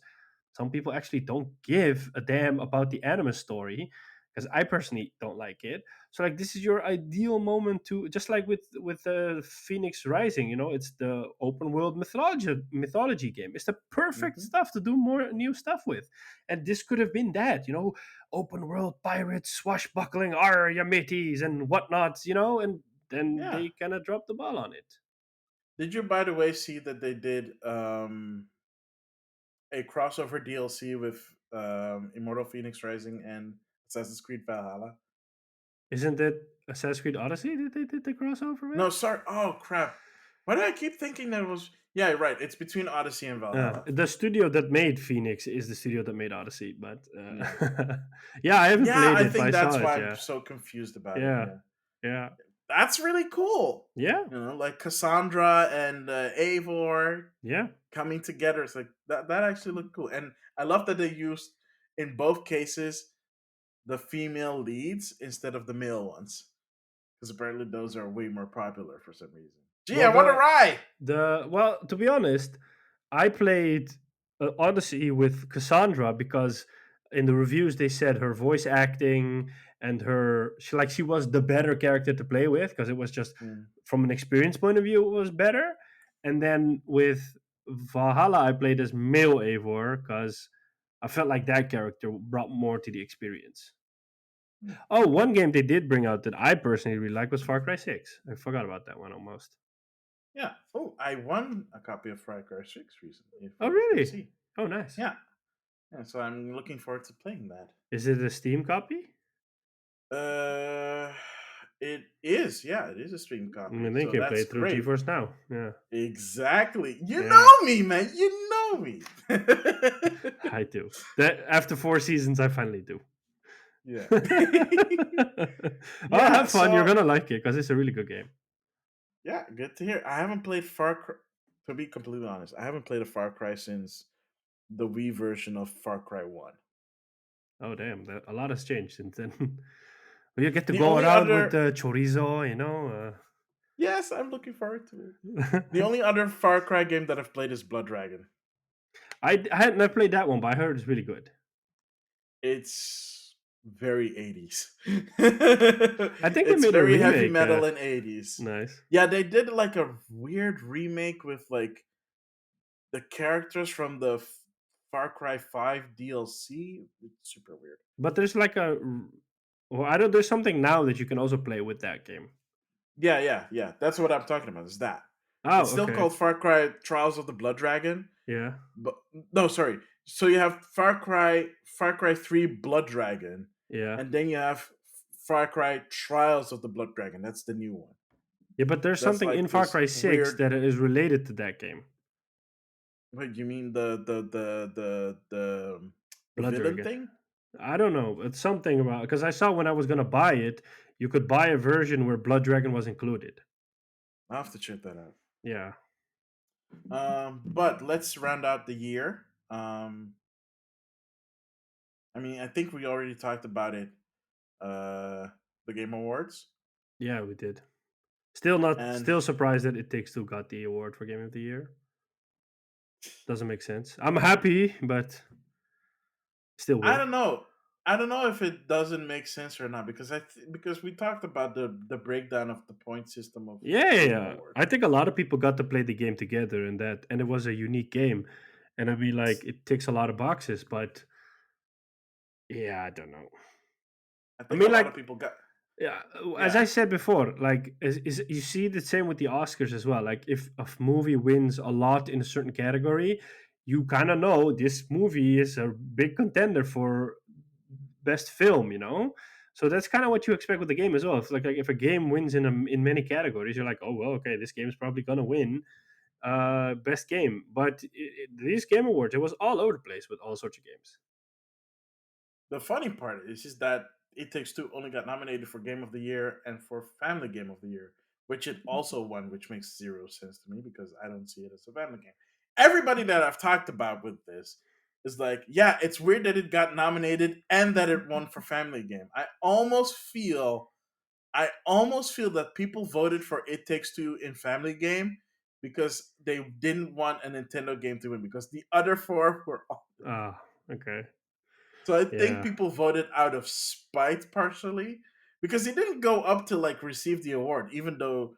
some people actually don't give a damn about the anime story. Because I personally don't like it. So like this is your ideal moment to, just like with Phoenix Rising. It's the open world mythology game. It's the perfect Hmm. stuff to do more new stuff with, and this could have been that. Open world pirates, swashbuckling, your mateys and whatnots. And then Yeah. they kind of dropped the ball on it. Did you, by the way, see that they did a crossover DLC with Immortal Phoenix Rising and Assassin's Creed Valhalla? Isn't it Assassin's Creed Odyssey that they did the crossover with? No, sorry. Oh crap! Why do I keep thinking that it was? Yeah, right. It's between Odyssey and Valhalla. The studio that made Phoenix is the studio that made Odyssey, but Yeah, yeah, I haven't yeah. played I it, but I think saw that's it. why I'm Yeah, so confused about it. yeah, Yeah, yeah, that's really cool. yeah, Like Cassandra and Eivor yeah. coming together. It's like that. That actually looked cool, and I love that they used in both cases the female leads instead of the male ones, because apparently those are way more popular for some reason. Gee, Well, I want to ride. to be honest, I played Odyssey with Cassandra because in the reviews they said her voice acting and she was the better character to play with, because it was just Mm. from an experience point of view it was better. And then with Valhalla I played as male Eivor because I felt like that character brought more to the experience. Hmm. Oh, one game they did bring out that I personally really like was Far Cry 6. I forgot about that one almost. Yeah. Oh, I won a copy of Far Cry 6 recently Oh, for really? PC. Oh, nice. Yeah. Yeah, so I'm looking forward to playing that. Is it a Steam copy? Uh, it is. Yeah, it is a stream I copy. mean, they So can play that's it through great. GeForce Now. Yeah, Exactly. You yeah, know me, man. You know me. I do. That after 4 seasons, I finally do. Yeah. Oh, Yeah. have fun. You're So, gonna like it because it's a really good game. yeah, good to hear. I haven't played Far Cry, to be completely honest, I haven't played a Far Cry since the Wii version of Far Cry 1. Oh, damn! A lot has changed since then. Well, you get to The go only around with other, the chorizo, yes, I'm looking forward to it. The only other Far Cry game that I've played is Blood Dragon. I hadn't never played that one, but I heard it's really good. It's very 80s. I think they It's made a very heavy remake. metal and 80s. Nice. Yeah, they did like a weird remake with like the characters from the Far Cry 5 DLC. It's super weird. But there's like well, I don't. There's something now that you can also play with that game. Yeah, yeah, yeah. That's what I'm talking about. Is that Oh, it's still okay. called Far Cry Trials of the Blood Dragon, Yeah, but no, sorry. So you have Far Cry 3 Blood Dragon, yeah, and then you have Far Cry Trials of the Blood Dragon. That's the new one. yeah. But there's That's something in like Far this Cry 6 weird. that is related to that game. What you mean the Blood villain Dragon. thing? I don't know. It's something about, because I saw when I was gonna buy it, you could buy a version where Blood Dragon was included. I'll have to check that out. Yeah, But let's round out the year. I mean, I think we already talked about it. Uh, the Game Awards, yeah, we did. Still not. and Still surprised that It Takes Two got the award for Game of the Year. Doesn't make sense. I'm happy, but still I weird. don't know. I don't know if it doesn't make sense or not because because we talked about the breakdown of the point system of Yeah, yeah, Game yeah. I Awards. think a lot of people got to play the game together, and it was a unique game. And I mean, like, it ticks a lot of boxes, but yeah, I don't know. I I think a mean, lot of like, people got yeah, as I yeah. said before, like, is you see the same with the Oscars as well. Like, if a movie wins a lot in a certain category, you kind of know this movie is a big contender for best film. So that's kind of what you expect with the game as well. If a game wins in many categories, you're like, oh well, okay, this game is probably gonna win best game. But these game awards, it was all over the place with all sorts of games. The funny part is that It Takes Two only got nominated for Game of the Year and for Family Game of the Year, which it also won, which makes zero sense to me because I don't see it as a family game. everybody that I've talked about with this is like, yeah, it's weird that it got nominated and that it won for Family Game. I almost feel that people voted for It Takes Two in Family Game because they didn't want a Nintendo game to win because the other four were all. Ah, okay. So I think Yeah, people voted out of spite partially because he didn't go up to like receive the award, even though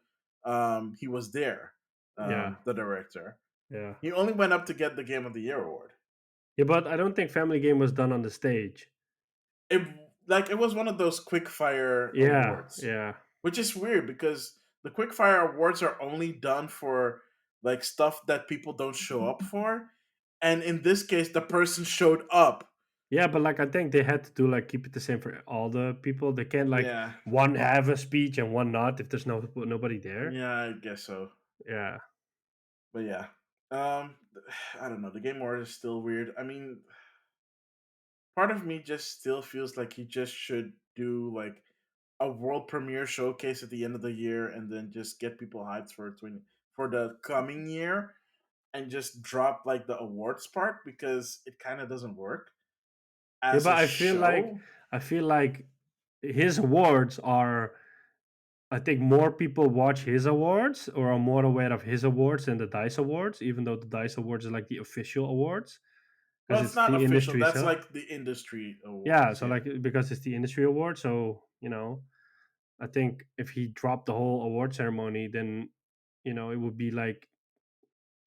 he was there, yeah, the director. yeah. He only went up to get the Game of the Year award. Yeah, but I don't think Family Game was done on the stage. It it was one of those quick fire Yeah, awards, yeah. which is weird because the quick fire awards are only done for like stuff that people don't show up for, and in this case, the person showed up. Yeah, but like I think they had to do like keep it the same for all the people. They can't like Yeah, one have a speech and one not if there's nobody there. yeah, I guess so. Yeah. But yeah, um, I don't know. The Game Award is still weird. I mean, part of me just still feels like he just should do like a world premiere showcase at the end of the year, and then just get people hyped for the coming year, and just drop like the awards part because it kind of doesn't work Yeah, as but a show. I feel like his awards are I think more people watch his awards or are more aware of his awards than the Dice Awards, even though the Dice Awards is like the official awards because Well, it's it's not the official. industry That's itself. like the industry Yeah, awards. so Yeah. like because it's the industry award, so I think if he dropped the whole award ceremony, then it would be like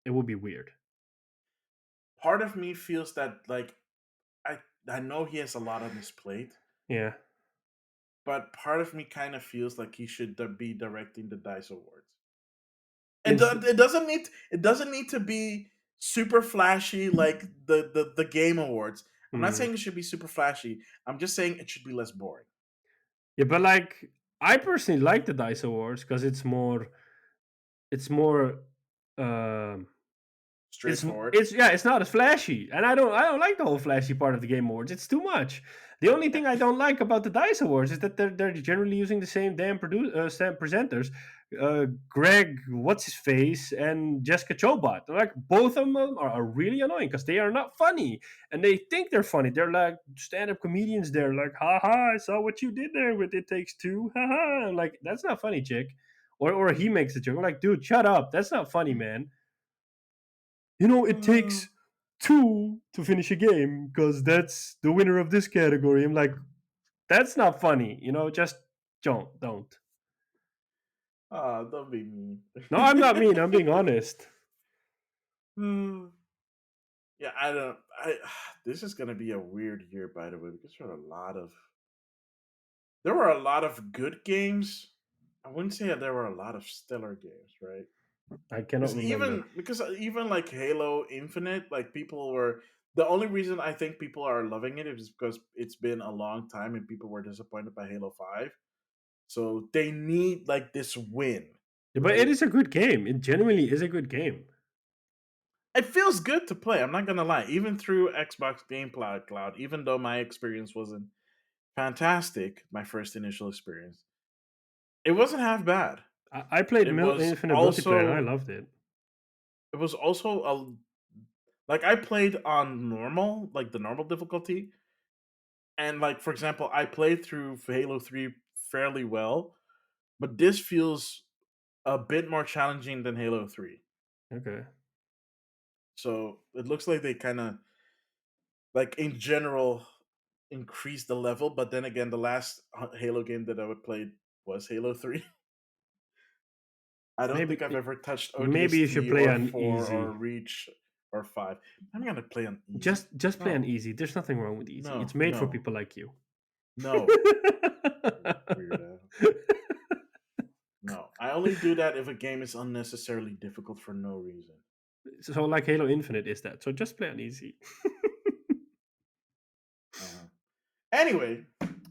it would be weird. Part of me feels that like I I know he has a lot on his plate, Yeah. but part of me kind of feels like he should be directing the Dice Awards. Ins- It doesn't need to be super flashy like the Game Awards. I'm not mm. saying it should be super flashy. I'm just saying it should be less boring, Yeah, but like I personally like the Dice Awards because it's more um It's straightforward. it's yeah, it's not as flashy, and I don't like the whole flashy part of the Game Awards. It's too much. The only thing I don't like about the Dice Awards is that they're generally using the same presenters, Greg, what's his face, and Jessica Chobot. Like both of them are really annoying because they are not funny, and they think they're funny. They're like stand-up comedians. They're like, "Ha ha! I saw what you did there with It Takes Two. Ha ha!" I'm like, that's not funny, chick. Or he makes a joke. I'm like, dude, shut up. That's not funny, man. It takes two to finish a game because that's the winner of this category. I'm like, that's not funny. Just don't. Don't be mean. No, I'm not mean. I'm being honest. Yeah, I don't. This is gonna be a weird year, by the way, because there were a lot of good games. I wouldn't say that there were a lot of stellar games, right? I cannot Because remember. even like Halo Infinite, like people were the only reason I think people are loving it is because it's been a long time and people were disappointed by Halo 5. So they need like this win, Yeah, but it right? is a good game. It genuinely is a good game. It feels good to play. I'm not gonna lie. Even through Xbox Game Cloud, even though my experience wasn't fantastic, my first initial experience, it wasn't half bad. I played It was Infinite multiplayer and I also loved it. it was also a like I played on normal, like the normal difficulty, and like for example, I played through Halo 3 fairly well, but this feels a bit more challenging than Halo 3. Okay. So it looks like they kind of like in general increase the level, but then again, the last Halo game that I would play was Halo 3. I don't think I've Maybe ever touched maybe you should ODST play or on 4 or easy. Reach or 5. I'm gonna play on easy. Just play on No, easy. There's nothing wrong with easy. It's no, made for no, people like you. no. Weirdo. No, I only do that if a game is unnecessarily difficult for no reason. So like Halo Infinite is that. So just play on easy. Uh-huh. Anyway,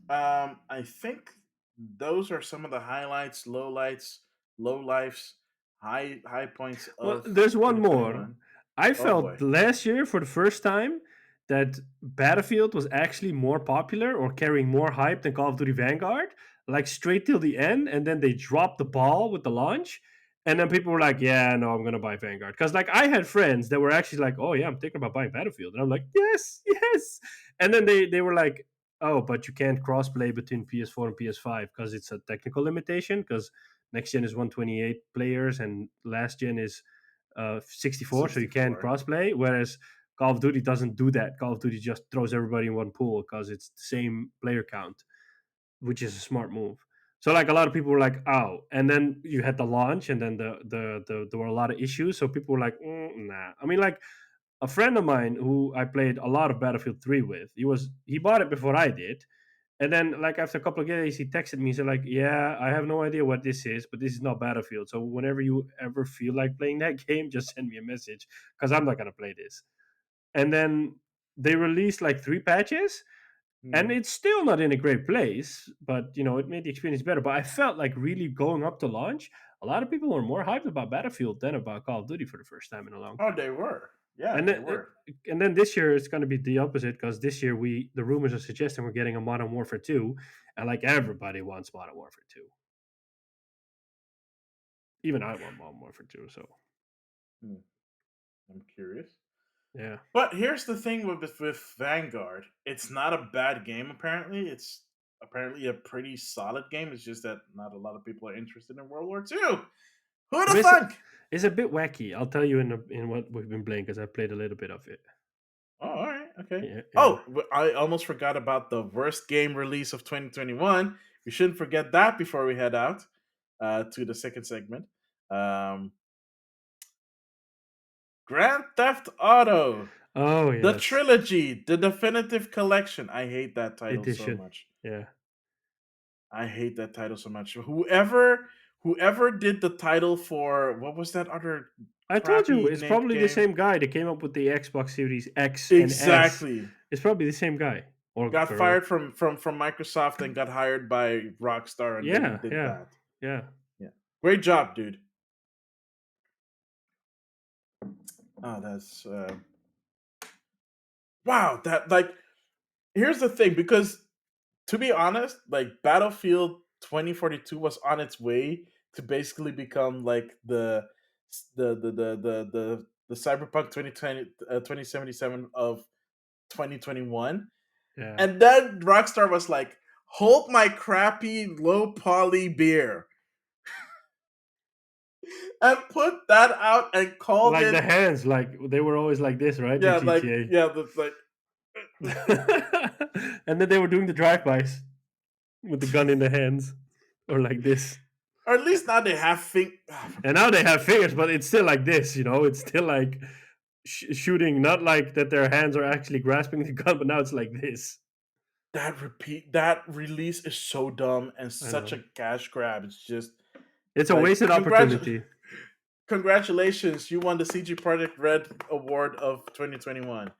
I think those are some of the highlights, lowlights, low lives, high points Well, of there's one more. 2021. I Oh felt boy. last year for the first time that Battlefield was actually more popular or carrying more hype than Call of Duty Vanguard, like straight till the end, and then they dropped the ball with the launch. And then people were like, "Yeah, no, I'm gonna buy Vanguard." Because like I had friends that were actually like, "Oh yeah, I'm thinking about buying Battlefield," and I'm like, "Yes, yes." And then they were like, "Oh, but you can't crossplay between PS4 and PS5 because it's a technical limitation. Because next gen is 128 players and last gen is 64, so you can't 64. crossplay." Whereas Call of Duty doesn't do that. Call of Duty just throws everybody in one pool because it's the same player count, which is a smart move. So like a lot of people were like, "Oh," and then you had the launch, and then there were a lot of issues. So people were like, "Nah." I mean, like a friend of mine who I played a lot of Battlefield 3 with, he bought it before I did, and then like after a couple of days, he texted me. He said like, "Yeah, I have no idea what this is, but this is not Battlefield. So whenever you ever feel like playing that game, just send me a message because I'm not gonna play this." And then they released like 3 patches, and Hmm. it's still not in a great place, but it made the experience better. But I felt like really going up to launch, a lot of people were more hyped about Battlefield than about Call of Duty for the first time in a long Oh, time. they were. Yeah, And they then were. and then this year it's going to be the opposite, because this year the rumors are suggesting we're getting a Modern Warfare 2, and like everybody wants Modern Warfare 2. Even I want Modern Warfare 2, so Hmm. I'm curious. yeah. But here's the thing with Vanguard. It's not a bad game. Apparently, it's apparently a pretty solid game. It's just that not a lot of people are interested in World War II. Who I the mean, fuck? it's a bit wacky. I'll tell you in what we've been playing, because I played a little bit of it. Oh, all right, okay. Yeah, yeah. Oh, I almost forgot about the worst game release of 2021. We shouldn't forget that before we head out to the second segment. Um, Grand Theft Auto, Oh the yes, trilogy, the definitive collection. I hate that title so edition. much. Yeah. I hate that title so much. Whoever did the title for what was that other I told you crappy it's named probably the game? same guy that came up with the Xbox Series X and S. Exactly. It's probably the same guy or Got girl. fired from Microsoft and got hired by Rockstar, and they Yeah, did yeah, that. yeah. Yeah, great job, dude. Oh, that's wow. That like here's the thing, because to be honest, like Battlefield 2042 was on its way to basically become like the Cyberpunk 2077 of 2021. Yeah. And then Rockstar was like, hold my crappy low poly beer and put that out and called Like it, the hands, like they were always like this, right? In yeah, like, GTA. yeah, the, like, And then they were doing the drive-bys with the gun in the hands, or like this. or at least now they have for And now God's they sake. have fingers, but it's still like this. It's still like shooting, not like that their hands are actually grasping the gun, but now it's like this. That release is so dumb and I such a know. cash grab. It's just It's a like wasted opportunity. congratulations, you won the CG Project Red award of 2021.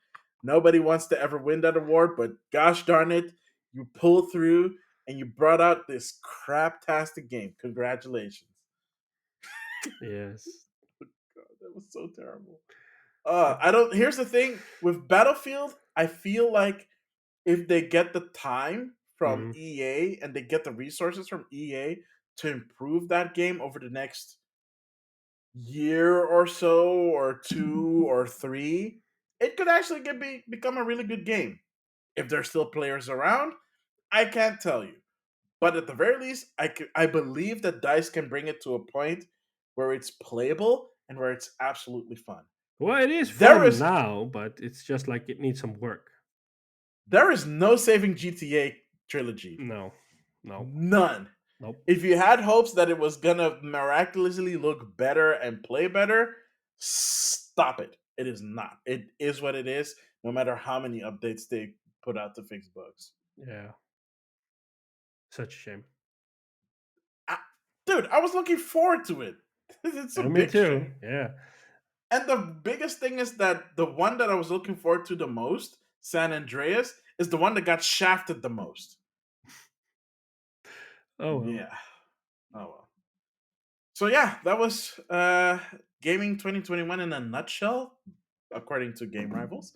Nobody wants to ever win that award, but gosh darn it, you pulled through and you brought out this crap-tastic game. Congratulations. Yes. God, that was so terrible. I don't. Here's the thing with Battlefield. I feel like if they get the time from Hmm. EA and they get the resources from EA to improve that game over the next year or so, or 2 or 3, it could actually become a really good game. If there's still players around, I can't tell you. But at the very least, I believe that DICE can bring it to a point where it's playable and where it's absolutely fun. Well, it is There fun is now, but it's just like it needs some work. there is no saving GTA trilogy. No, no, None. nope. If you had hopes that it was gonna miraculously look better and play better, stop it. It is not. It is what it is, no matter how many updates they put out to fix bugs. Yeah, such a shame. I, dude, I was looking forward to it. It's a And me big too. shame. Yeah. And the biggest thing is that the one that I was looking forward to the most, San Andreas, is the one that got shafted the most. Oh well. Yeah. Oh well. So yeah, that was gaming 2021 in a nutshell, according to Game Rivals.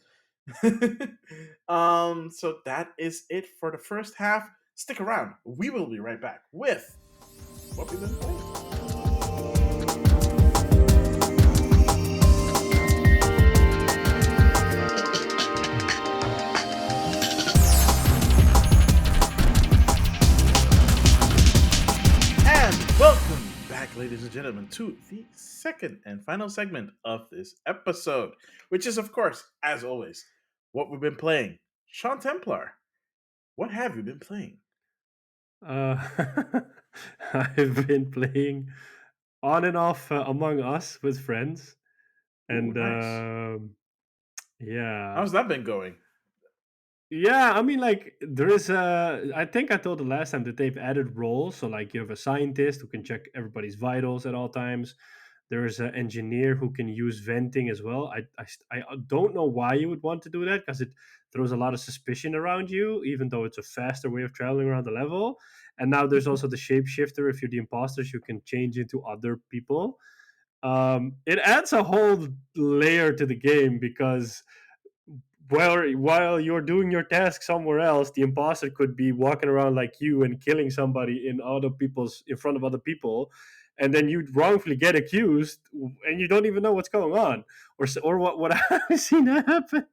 So that is it for the first half. Stick around. We will be right back with what we've been playing. ladies and gentlemen, to the second and final segment of this episode, which is, of course, as always, what we've been playing. Sean Templar, what have you been playing? Uh, I've been playing on and off Among Us with friends, Ooh, and nice. yeah, How's that been going? yeah. I mean, like there is a. I think I told the last time that they've added roles, so like you have a scientist who can check everybody's vitals at all times. There is an engineer who can use venting as well. I don't know why you would want to do that because it throws a lot of suspicion around you, even though it's a faster way of traveling around the level. And now there's also the shapeshifter. If you're the imposters, you can change into other people. It adds a whole layer to the game because while you're doing your task somewhere else, the imposter could be walking around like you and killing somebody in front of other people, and then you wrongfully get accused, and you don't even know what's going on, or what I've seen happen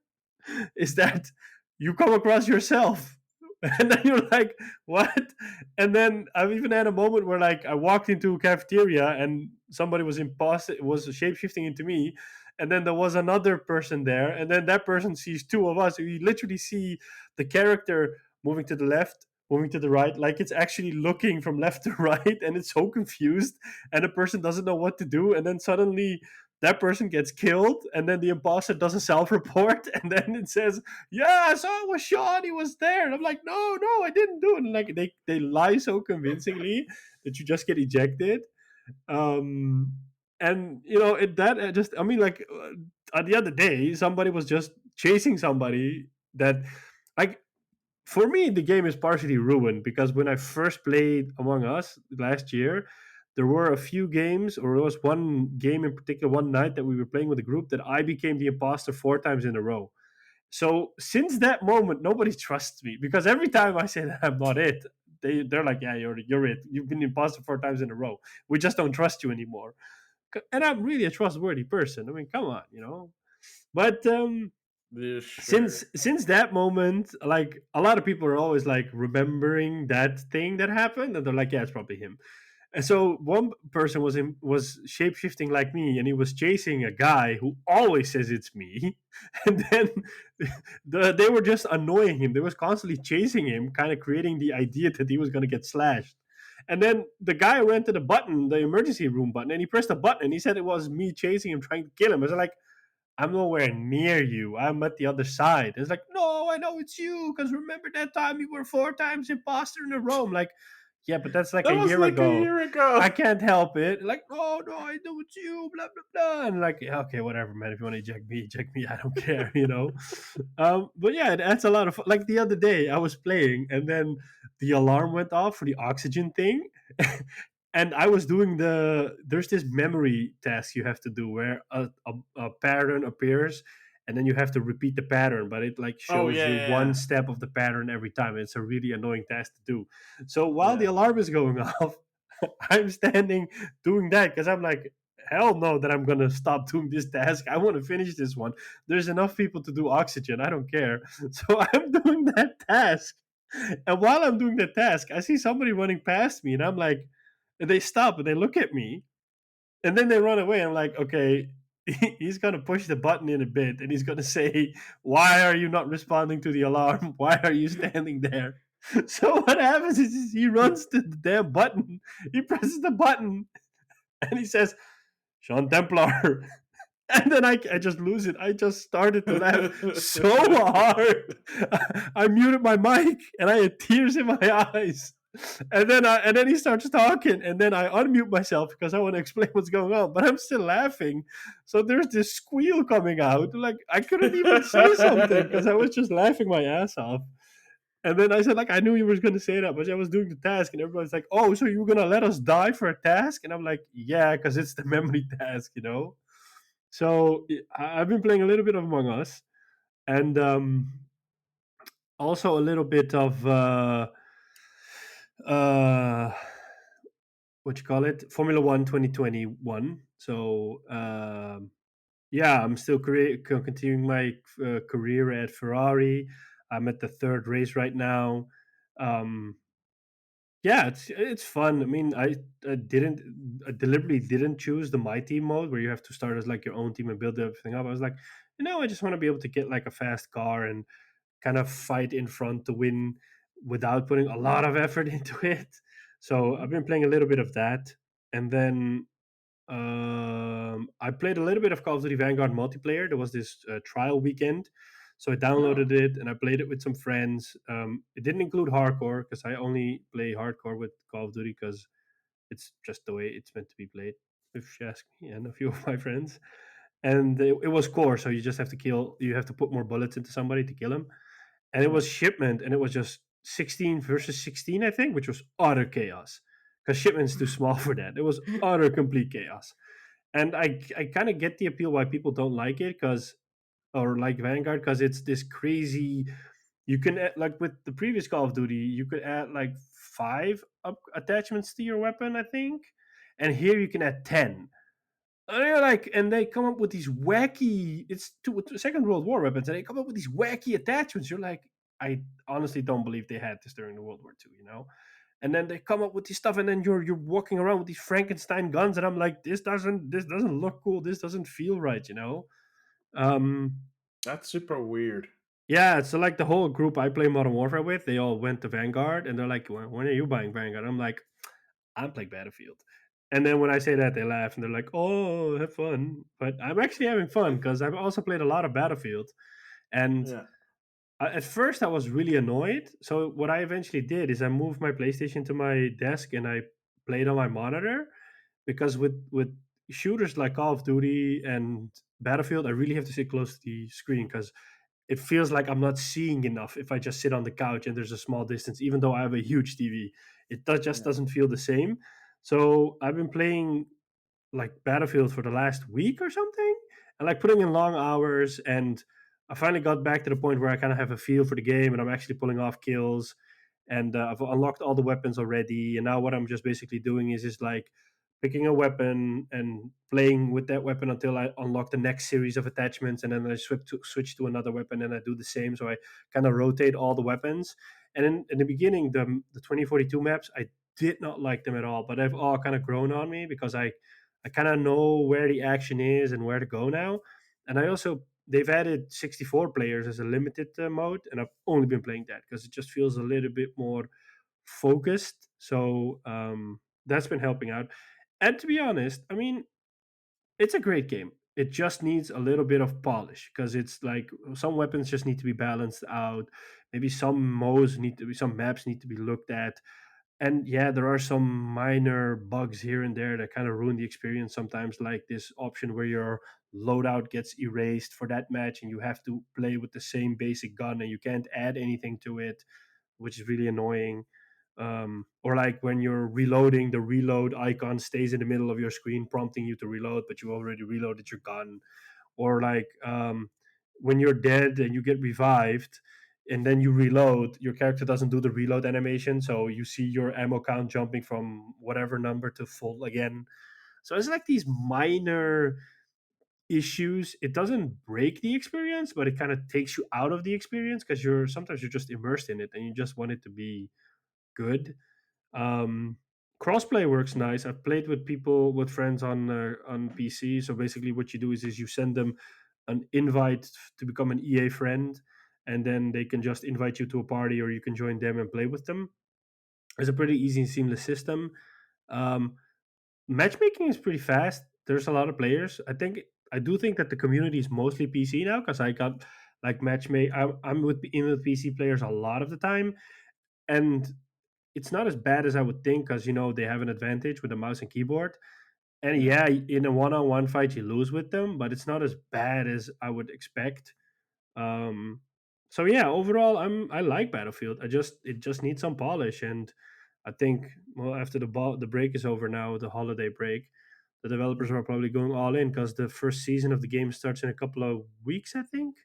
is that you come across yourself and then you're like, what? And then I've even had a moment where like I walked into a cafeteria and somebody was shape-shifting into me, and then there was another person there, and then that person sees two of us. You literally see the character moving to the left, moving to the right, like it's actually looking from left to right, and it's so confused, and the person doesn't know what to do, and then suddenly that person gets killed, and then the imposter does a self-report, and then it says, "Yeah, so it was Sean. He was there." And I'm like, "No, no, I didn't do it." And like they lie so convincingly that you just get ejected. Um, and that just I mean, like at the other day, somebody was just chasing somebody that like for me, the game is partially ruined because when I first played Among Us last year, there were a few games, or there was one game in particular, one night that we were playing with a group that I became the imposter 4 times in a row. So since that moment, nobody trusts me because every time I say that I'm not it, they're like, "Yeah, you're it. You've been imposter 4 times in a row. We just don't trust you anymore." And I'm really a trustworthy person. I mean, come on. But Yeah, since sure. since that moment, like a lot of people are always like remembering that thing that happened, and they're like, yeah, it's probably him. And so one person was shape shifting like me, and he was chasing a guy who always says it's me. And then they were just annoying him. They was constantly chasing him, kind of creating the idea that he was going to get slashed. And then the guy went to the button, the emergency room button, and he pressed a button, and he said it was me chasing him, trying to kill him. I was like, I'm nowhere near you. I'm at the other side. It's like, no, I know it's you because remember that time you were 4 times imposter in a row. I'm like, yeah, but that's like That a was year like a ago. year I ago. can't help it. Like, no, no, I know it's you. Blah blah blah. And like, yeah, okay, whatever, man. If you want to eject me, eject me. I don't care. But yeah, that's a lot of fun. Like the other day, I was playing, and then the alarm went off for the oxygen thing, and I was doing there's this memory task you have to do where a pattern appears, and then you have to repeat the pattern, but it like Oh shows yeah, you one yeah, step of the pattern every time. It's a really annoying task to do. So while the yeah. alarm is going off, I'm standing doing that because I'm like, hell no, that I'm gonna stop doing this task. I want to finish this one. There's enough people to do oxygen. I don't care. So I'm doing that task. And while I'm doing the task, I see somebody running past me, and I'm like, and they stop and they look at me, and then they run away. I'm like, okay, he's gonna push the button in a bit, and he's gonna say, "Why are you not responding to the alarm? Why are you standing there?" So what happens is he runs to the damn button. He presses the button, and he says, "Sean Templar." And then I just lose it. I just started to laugh so hard. I muted my mic and I had tears in my eyes. And then he starts talking, and then I unmute myself because I want to explain what's going on, but I'm still laughing. So there's this squeal coming out, like I couldn't even say something because I was just laughing my ass off. And then I said, like, I knew you were going to say that, but I was doing the task, and everybody's like, "Oh, so you were going to let us die for a task?" And I'm like, "Yeah, because it's the memory task." So I've been playing a little bit of Among Us, and also a little bit of uh, what you call it, Formula One 2021. So yeah, I'm still continuing my career at Ferrari. I'm at the third race right now. Um, Yeah, it's fun. I mean, I deliberately didn't choose the my team mode where you have to start as like your own team and build everything up. I was like, I just want to be able to get like a fast car and kind of fight in front to win without putting a lot of effort into it. So I've Hmm. been playing a little bit of that, and then I played a little bit of Call of Duty Vanguard multiplayer. There was this trial weekend, so I Oh, downloaded it and I played it with some friends. It didn't include hardcore because I only play hardcore with Call of Duty because it's just the way it's meant to be played. If you ask me and a few of my friends, and it was core, so you just have to kill. You have to put more bullets into somebody to kill him, and it yeah. was shipment, and it was just 16 versus 16, I think, which was utter chaos because shipment's too small for that. It was utter complete chaos, and I kind of get the appeal why people don't like it because or like Vanguard because it's this crazy. You can add, like with the previous Call of Duty, you could add like five attachments to your weapon, I think, and here you can add 10. And you're like, and they come up with these wacky. It's to Second World War weapons, and they come up with these wacky attachments. You're like, I honestly don't believe they had this during the World War II, you know. And then they come up with this stuff, and then you're walking around with these Frankenstein guns, and I'm like, this doesn't look cool. This doesn't feel right, you know. Um, That's super weird. yeah, so like the whole group I play Modern Warfare with, they all went to Vanguard, and they're like, when are you buying Vanguard? I'm like, I'm playing Battlefield. And then when I say that, they laugh and they're like, "Oh, have fun!" But I'm actually having fun because I've also played a lot of Battlefield. And Yeah, at first, I was really annoyed. So what I eventually did is I moved my PlayStation to my desk and I played on my monitor because with shooters like Call of Duty and Battlefield, I really have to sit close to the screen because it feels like I'm not seeing enough if I just sit on the couch and there's a small distance, even though I have a huge TV. Just yeah. doesn't feel the same. So I've been playing like Battlefield for the last week or something, and like putting in long hours. And I finally got back to the point where I kind of have a feel for the game, and I'm actually pulling off kills. And I've unlocked all the weapons already. And now what I'm just basically doing is like picking a weapon and playing with that weapon until I unlock the next series of attachments, and then I switch to another weapon, and I do the same. So I kind of rotate all the weapons. And in the beginning, the 2042 maps, I did not like them at all, but they've all kind of grown on me because I kind of know where the action is and where to go now. And I also they've added 64 players as a limited mode, and I've only been playing that because it just feels a little bit more focused. So that's been helping out. And to be honest, I mean, it's a great game. It just needs a little bit of polish because it's like some weapons just need to be balanced out. Maybe some maps need to be looked at, and yeah, there are some minor bugs here and there that kind of ruin the experience sometimes, like this option where your loadout gets erased for that match and you have to play with the same basic gun and you can't add anything to it, which is really annoying. Or like when you're reloading, the reload icon stays in the middle of your screen prompting you to reload, but you already reloaded your gun. Or like when you're dead and you get revived and then you reload, your character doesn't do the reload animation, so you see your ammo count jumping from whatever number to full again. So it's like these minor issues. It doesn't break the experience, but it kind of takes you out of the experience because you're just immersed in it and you just want it to be good. um Crossplay works nice. I've played with friends on PC. So basically what you do is you send them an invite to become an EA friend, and then they can just invite you to a party, or you can join them and play with them. It's a pretty easy and seamless system. Um, Matchmaking is pretty fast. There's a lot of players. I do think that the community is mostly PC now because I got like matchmake. I'm with PC players a lot of the time, and it's not as bad as I would think because they have an advantage with a mouse and keyboard. And Yeah. yeah, in a one-on-one fight you lose with them, but it's not as bad as I would expect. Um, so yeah, overall, I like Battlefield. It just needs some polish, and I think well after the break is over now, the holiday break, the developers Mhm. are probably going all in because the first season of the game starts in a couple of weeks, I think.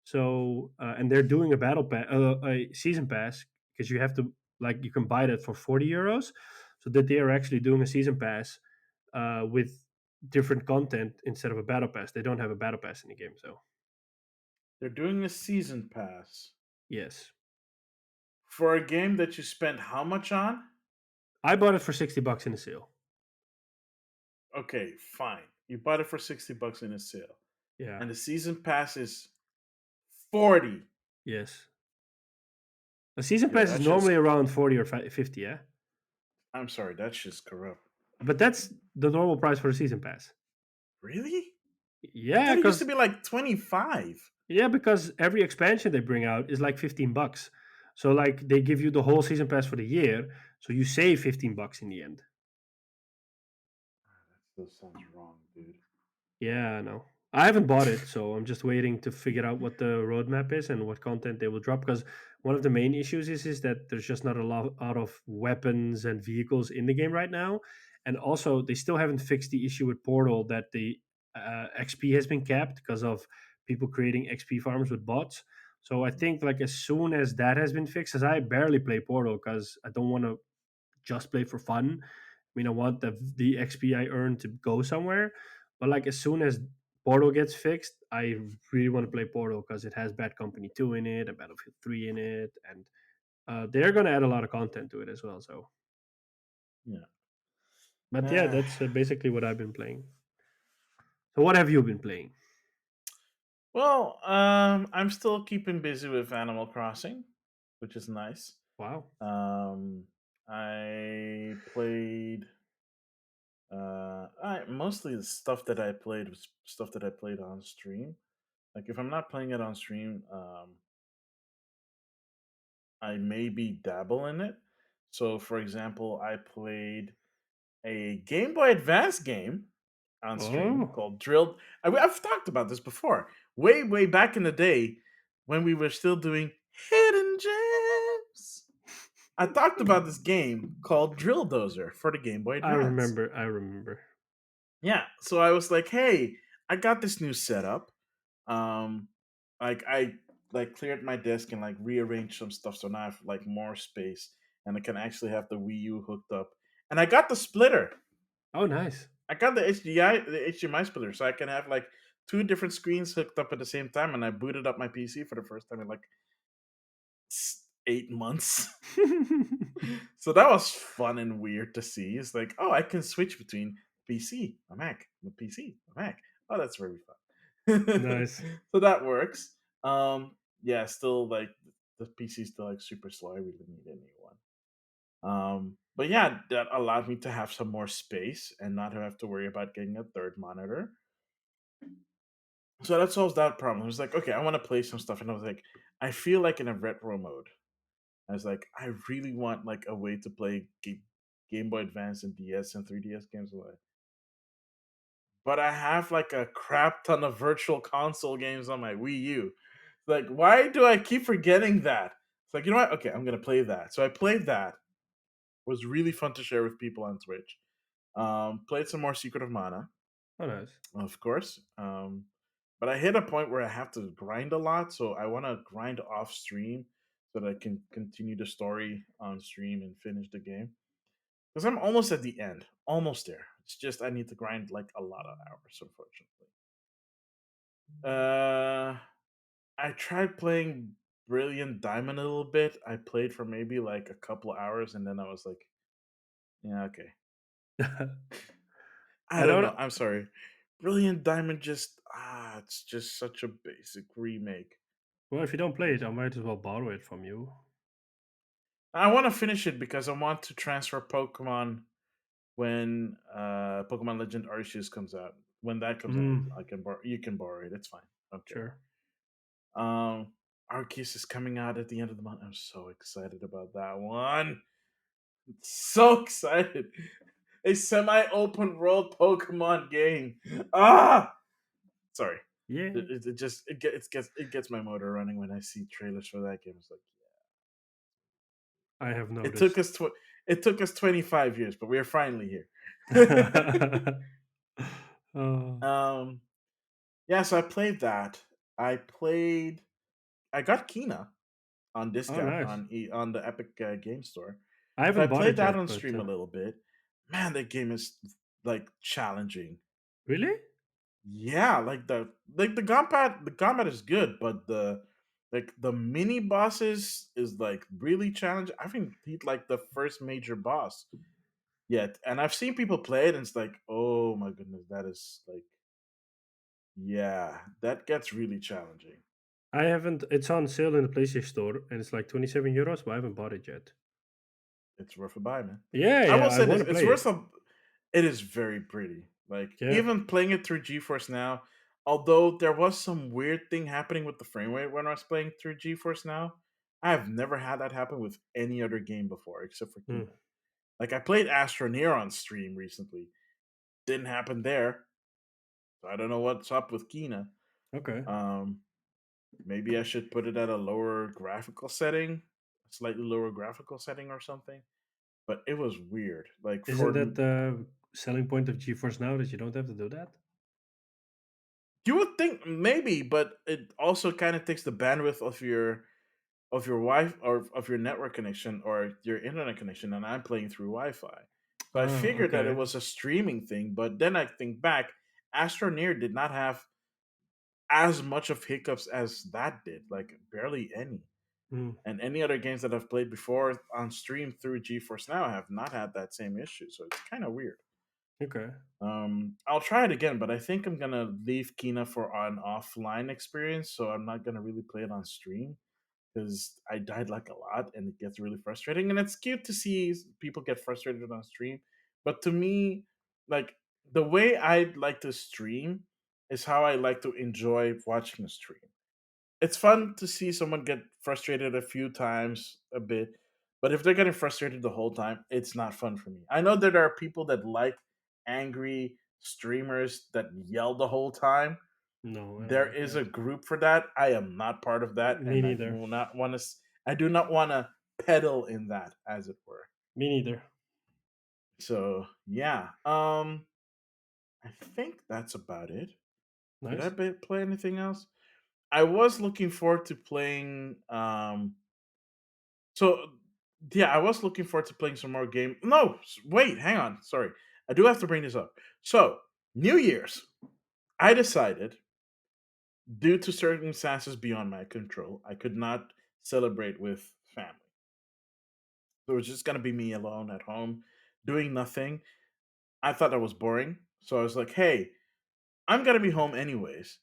So and they're doing a season pass because you have to like you can buy that for 40 euros. So that they are actually doing a season pass with different content instead of a battle pass. They don't have a battle pass in the game, so They're doing a season pass yes. for a game that you spent how much on? I bought it for $60 in a sale. Okay, fine. You bought it for $60 in a sale, Yeah. and the season pass is 40. Yes. A season Yo, pass is that's just. normally around 40 or 50, yeah? I'm sorry, that's just corrupt. But that's the normal price for a season pass. Really? I Yeah, thought it used to because be like 25. yeah, because every expansion they bring out is like $15. So like they give you the whole season pass for the year, so you save $15 in the end. That still sounds wrong, dude. Yeah, I know. I haven't bought it, so I'm just waiting to figure out what the roadmap is and what content they will drop. Because one of the main issues is that there's just not a lot out of weapons and vehicles in the game right now, and also they still haven't fixed the issue with Portal that the XP has been capped because of people creating XP farms with bots. So I think like as soon as that has been fixed, as I barely play Portal because I don't want to just play for fun. I mean, I want the XP I earn to go somewhere. But like as soon as Portal gets fixed, I really want to play Portal because it has Bad Company 2 in it and Battlefield 3 in it, and they're gonna add a lot of content to it as well. So, Yeah. but yeah, Uh, that's basically what I've been playing. So, what have you been playing? well, I'm still keeping busy with Animal Crossing, which is nice. Wow. Um, I played. I mostly the stuff that I played was stuff that I played on stream. Like if I'm not playing it on stream, I maybe dabble in it. So, for example, I played a Game Boy Advance game on stream Oh, called Drilled. I've talked about this before, way back in the day when we were still doing hidden gems. I talked about this game called Drill Dozer for the Game Boy I Advance. remember. I remember. Yeah, so I was like, "Hey, I got this new setup. Um, like I like cleared my desk and like rearranged some stuff so now I have like more space and I can actually have the Wii U hooked up. And I got the splitter. Oh, nice. I got the HDMI splitter, so I can have like two different screens hooked up at the same time. And I booted up my PC for the first time in like 8 months. So that was fun and weird to see. It's like, oh, I can switch between PC, a Mac, a PC, a Mac. Oh, that's very fun. Nice. So that works. Yeah, still like the PC is still like super slow. I really need a new one. But yeah, that allowed me to have some more space and not have to worry about getting a third monitor. So that solves that problem. It was like, okay, I want to play some stuff, and I was like, I feel like in a retro mode. I was like, I really want like a way to play Game Boy Advance and DS and 3DS games away. But I have like a crap ton of virtual console games on my Wii U. Like, why do I keep forgetting that? It's like, you know what? Okay, I'm gonna play that. So I played that. It was really fun to share with people on Twitch. Played some more Secret of Mana, Oh, nice. of course. But I hit a point where I have to grind a lot, so I want to grind off stream so that I can continue the story on stream and finish the game. Because I'm almost at the end, almost there. It's just I need to grind like a lot of hours, unfortunately. Uh, I tried playing Brilliant Diamond a little bit. I played for maybe like a couple of hours, and then I was like, yeah, okay. I I don't don't. know. I'm sorry. Brilliant Diamond just it's just such a basic remake. Well, if you don't play it, I might as well borrow it from you. I want to finish it because I want to transfer Pokemon when Pokemon Legend Arceus comes out. When that comes out, Mm, I can borrow. You can borrow it. It's fine. Okay. sure. Arceus is coming out at the end of the month. I'm so excited about that one. So excited. A semi-open world Pokemon game. Ah, sorry. Yeah, It just it gets my motor running when I see trailers for that game. It's like I have it took noticed. us it took us 25 years, but we are finally here. Oh, um, yeah, so I played that. I got Kina on oh, discount nice. on the Epic Game Store. I So I haven't bought played it that yet, on but stream a little bit. Man, that game is like challenging. really? Yeah, like the combat is good, but the mini bosses is like really challenging. I think he's like the first major boss. yet. And I've seen people play it, and it's like, oh my goodness, that is like, yeah, that gets really challenging. I haven't. It's on sale in the PlayStation Store, and it's like 27 euros, but I haven't bought it yet. It's worth a buy, man. Yeah, I yeah, will I say want this: to it's play worth it. a. It is very pretty. Like Yeah. even playing it through GeForce Now, although there was some weird thing happening with the frame rate when I was playing through GeForce Now, I have never had that happen with any other game before except for Hmm. Kina. Like I played Astroneer on stream recently, didn't happen there. So I don't know what's up with Kina. Okay. Um, Maybe I should put it at a lower graphical setting, slightly lower graphical setting or something. But it was weird. Like Isn't for that the selling point of GeForce Now that you don't have to do that? you would think maybe, but it also kind of takes the bandwidth of your Wi or of your network connection or your internet connection, and I'm playing through Wi-Fi. So I Oh, figured that it okay. was a streaming thing, but then I think back, Astroneer did not have as much of hiccups as that did, like barely any. Hmm. And any other games that I've played before on stream through GeForce Now have not had that same issue. So it's kind of weird. Okay. I'll try it again, but I think I'm gonna leave Kina for an offline experience, so I'm not gonna really play it on stream because I died like a lot and it gets really frustrating. And it's cute to see people get frustrated on stream, but to me, like the way I like to stream is how I like to enjoy watching a stream. It's fun to see someone get frustrated a few times a bit, but if they're getting frustrated the whole time, it's not fun for me. I know that there are people that like angry streamers that yell the whole time. No, I don't There like is that. a group for that. I am not part of that, Me and I neither. do not want to. I do not want to pedal in that, as it were. Me neither. So yeah, I think that's about it. Did I Nice. play anything else? I was looking forward to playing. So yeah, I was looking forward to playing some more game. No, wait, hang on. Sorry, I do have to bring this up. So New Year's, I decided, due to circumstances beyond my control, I could not celebrate with family. So it was just gonna be me alone at home, doing nothing. I thought that was boring, so I was like, "Hey, I'm gonna be home anyways.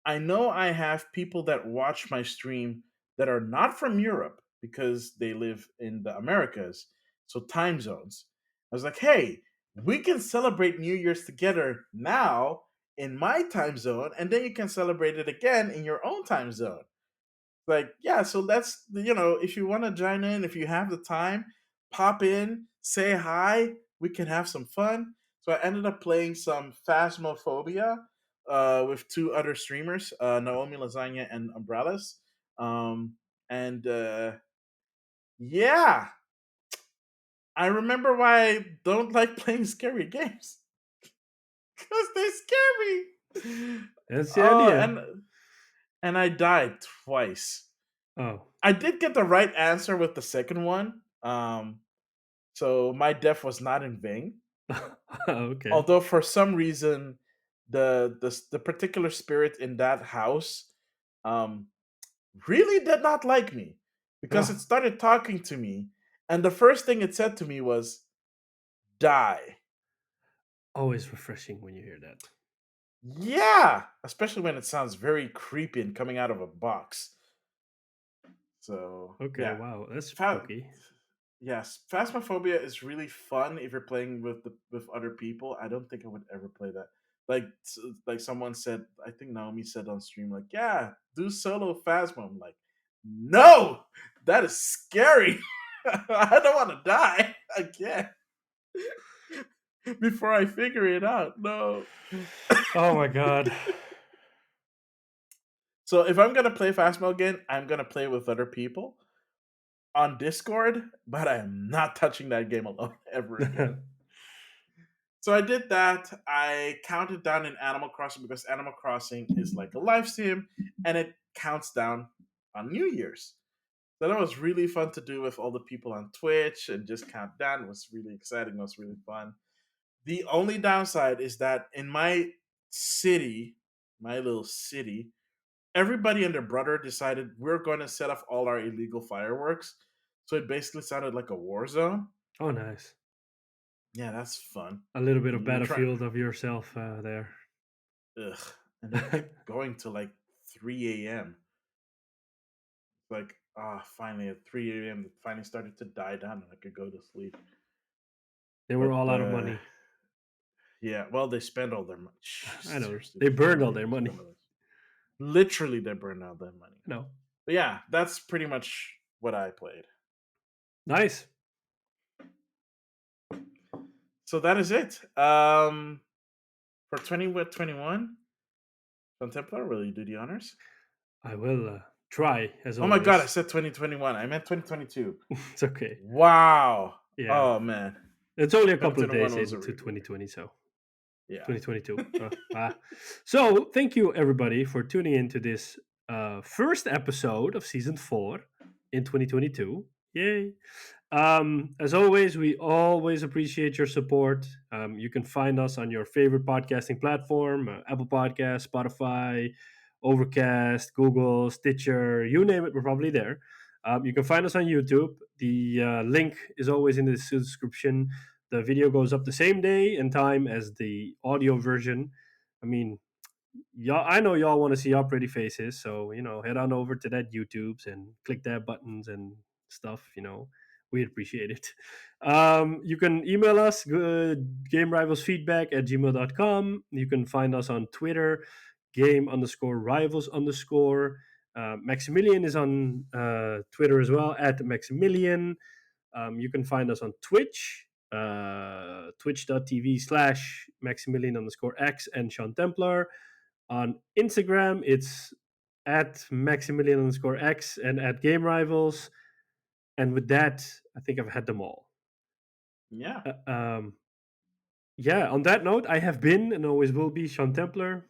I know I have people that watch my stream that are not from Europe because they live in the Americas, so time zones. I was like, hey, we can celebrate New Year's together now in my time zone, and then you can celebrate it again in your own time zone. Like, yeah, so that's if you want to join in, if you have the time, pop in, say hi, we can have some fun. So I ended up playing some Phasmophobia with two other streamers, Naomi Lasagna and Umbrellas. And Yeah, I remember why I don't like playing scary games because they scare me. That's the Oh, idea. and I died twice. Oh. I did get the right answer with the second one. So my death was not in vain. Okay. Although for some reason, the particular spirit in that house, um, really did not like me because it Oh, started talking to me, and the first thing it said to me was "die." always refreshing when you hear that. Yeah, especially when it sounds very creepy and coming out of a box. So Okay, yeah, wow, that's Fa- spooky. yes, Phasmophobia is really fun if you're playing with other people. I don't think I would ever play that. Like someone said, I think Naomi said on stream, like, yeah, do solo Phasmo. I'm like, no, that is scary. I don't want to die again before I figure it out. No. Oh my god. So if I'm gonna play Phasmo again, I'm gonna play with other people on Discord, but I am not touching that game alone ever again. So I did that. I counted down in Animal Crossing because Animal Crossing is like a live stream and it counts down on New Year's. So that was really fun to do with all the people on Twitch and just count down. It was really exciting. It was really fun. The only downside is that in my city, my little city, everybody and their brother decided we're going to set off all our illegal fireworks. So it basically sounded like a war zone. Oh, nice. Yeah, that's fun. A little bit of You're trying. Battlefield of yourself there. Ugh. And it kept going to like 3 a.m. Like, finally at 3 a.m. it finally started to die down and I could go to sleep. They were But all out of money. yeah, well, they spend all their money. I know. Seriously, They they burned all really their do money. spend all this. Literally, they burned out their money. I know. But yeah, that's pretty much what I played. Nice. So that is it. For 2021, Sean Templar, will you do the honors? I will try, as Oh my god, I always. said 2021. I meant 2022. It's okay. Wow. Yeah. Oh man. It's only a couple of 2021 days was a into really good 2020, so year. 2022. Yeah. So thank you everybody for tuning into this first episode of season 4 in 2022. Yay! As always, we always appreciate your support. You can find us on your favorite podcasting platform: Apple Podcasts, Spotify, Overcast, Google, Stitcher, you name it, we're probably there. You can find us on YouTube. The link is always in the description. The video goes up the same day and time as the audio version. I mean, y'all, I know y'all want to see our pretty faces, so head on over to that YouTube's and click that buttons and stuff. We'd appreciate it. You can email us game rivals feedback at gmail.com. You can find us on Twitter, game underscore rivals underscore. Maximilian is on Twitter as well at Maximilian. You can find us on Twitch, twitch.tv/ Maximilian underscore X and Sean Templar. On Instagram, it's at Maximilian underscore X and at Game Rivals. And with that, I think I've had them all. Yeah. Uh, um, yeah, on that note, I have been and always will be Sean Templar,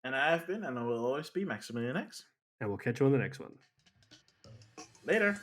And I have been and I will always be Maximilian X. and we'll catch you on the next one. Later.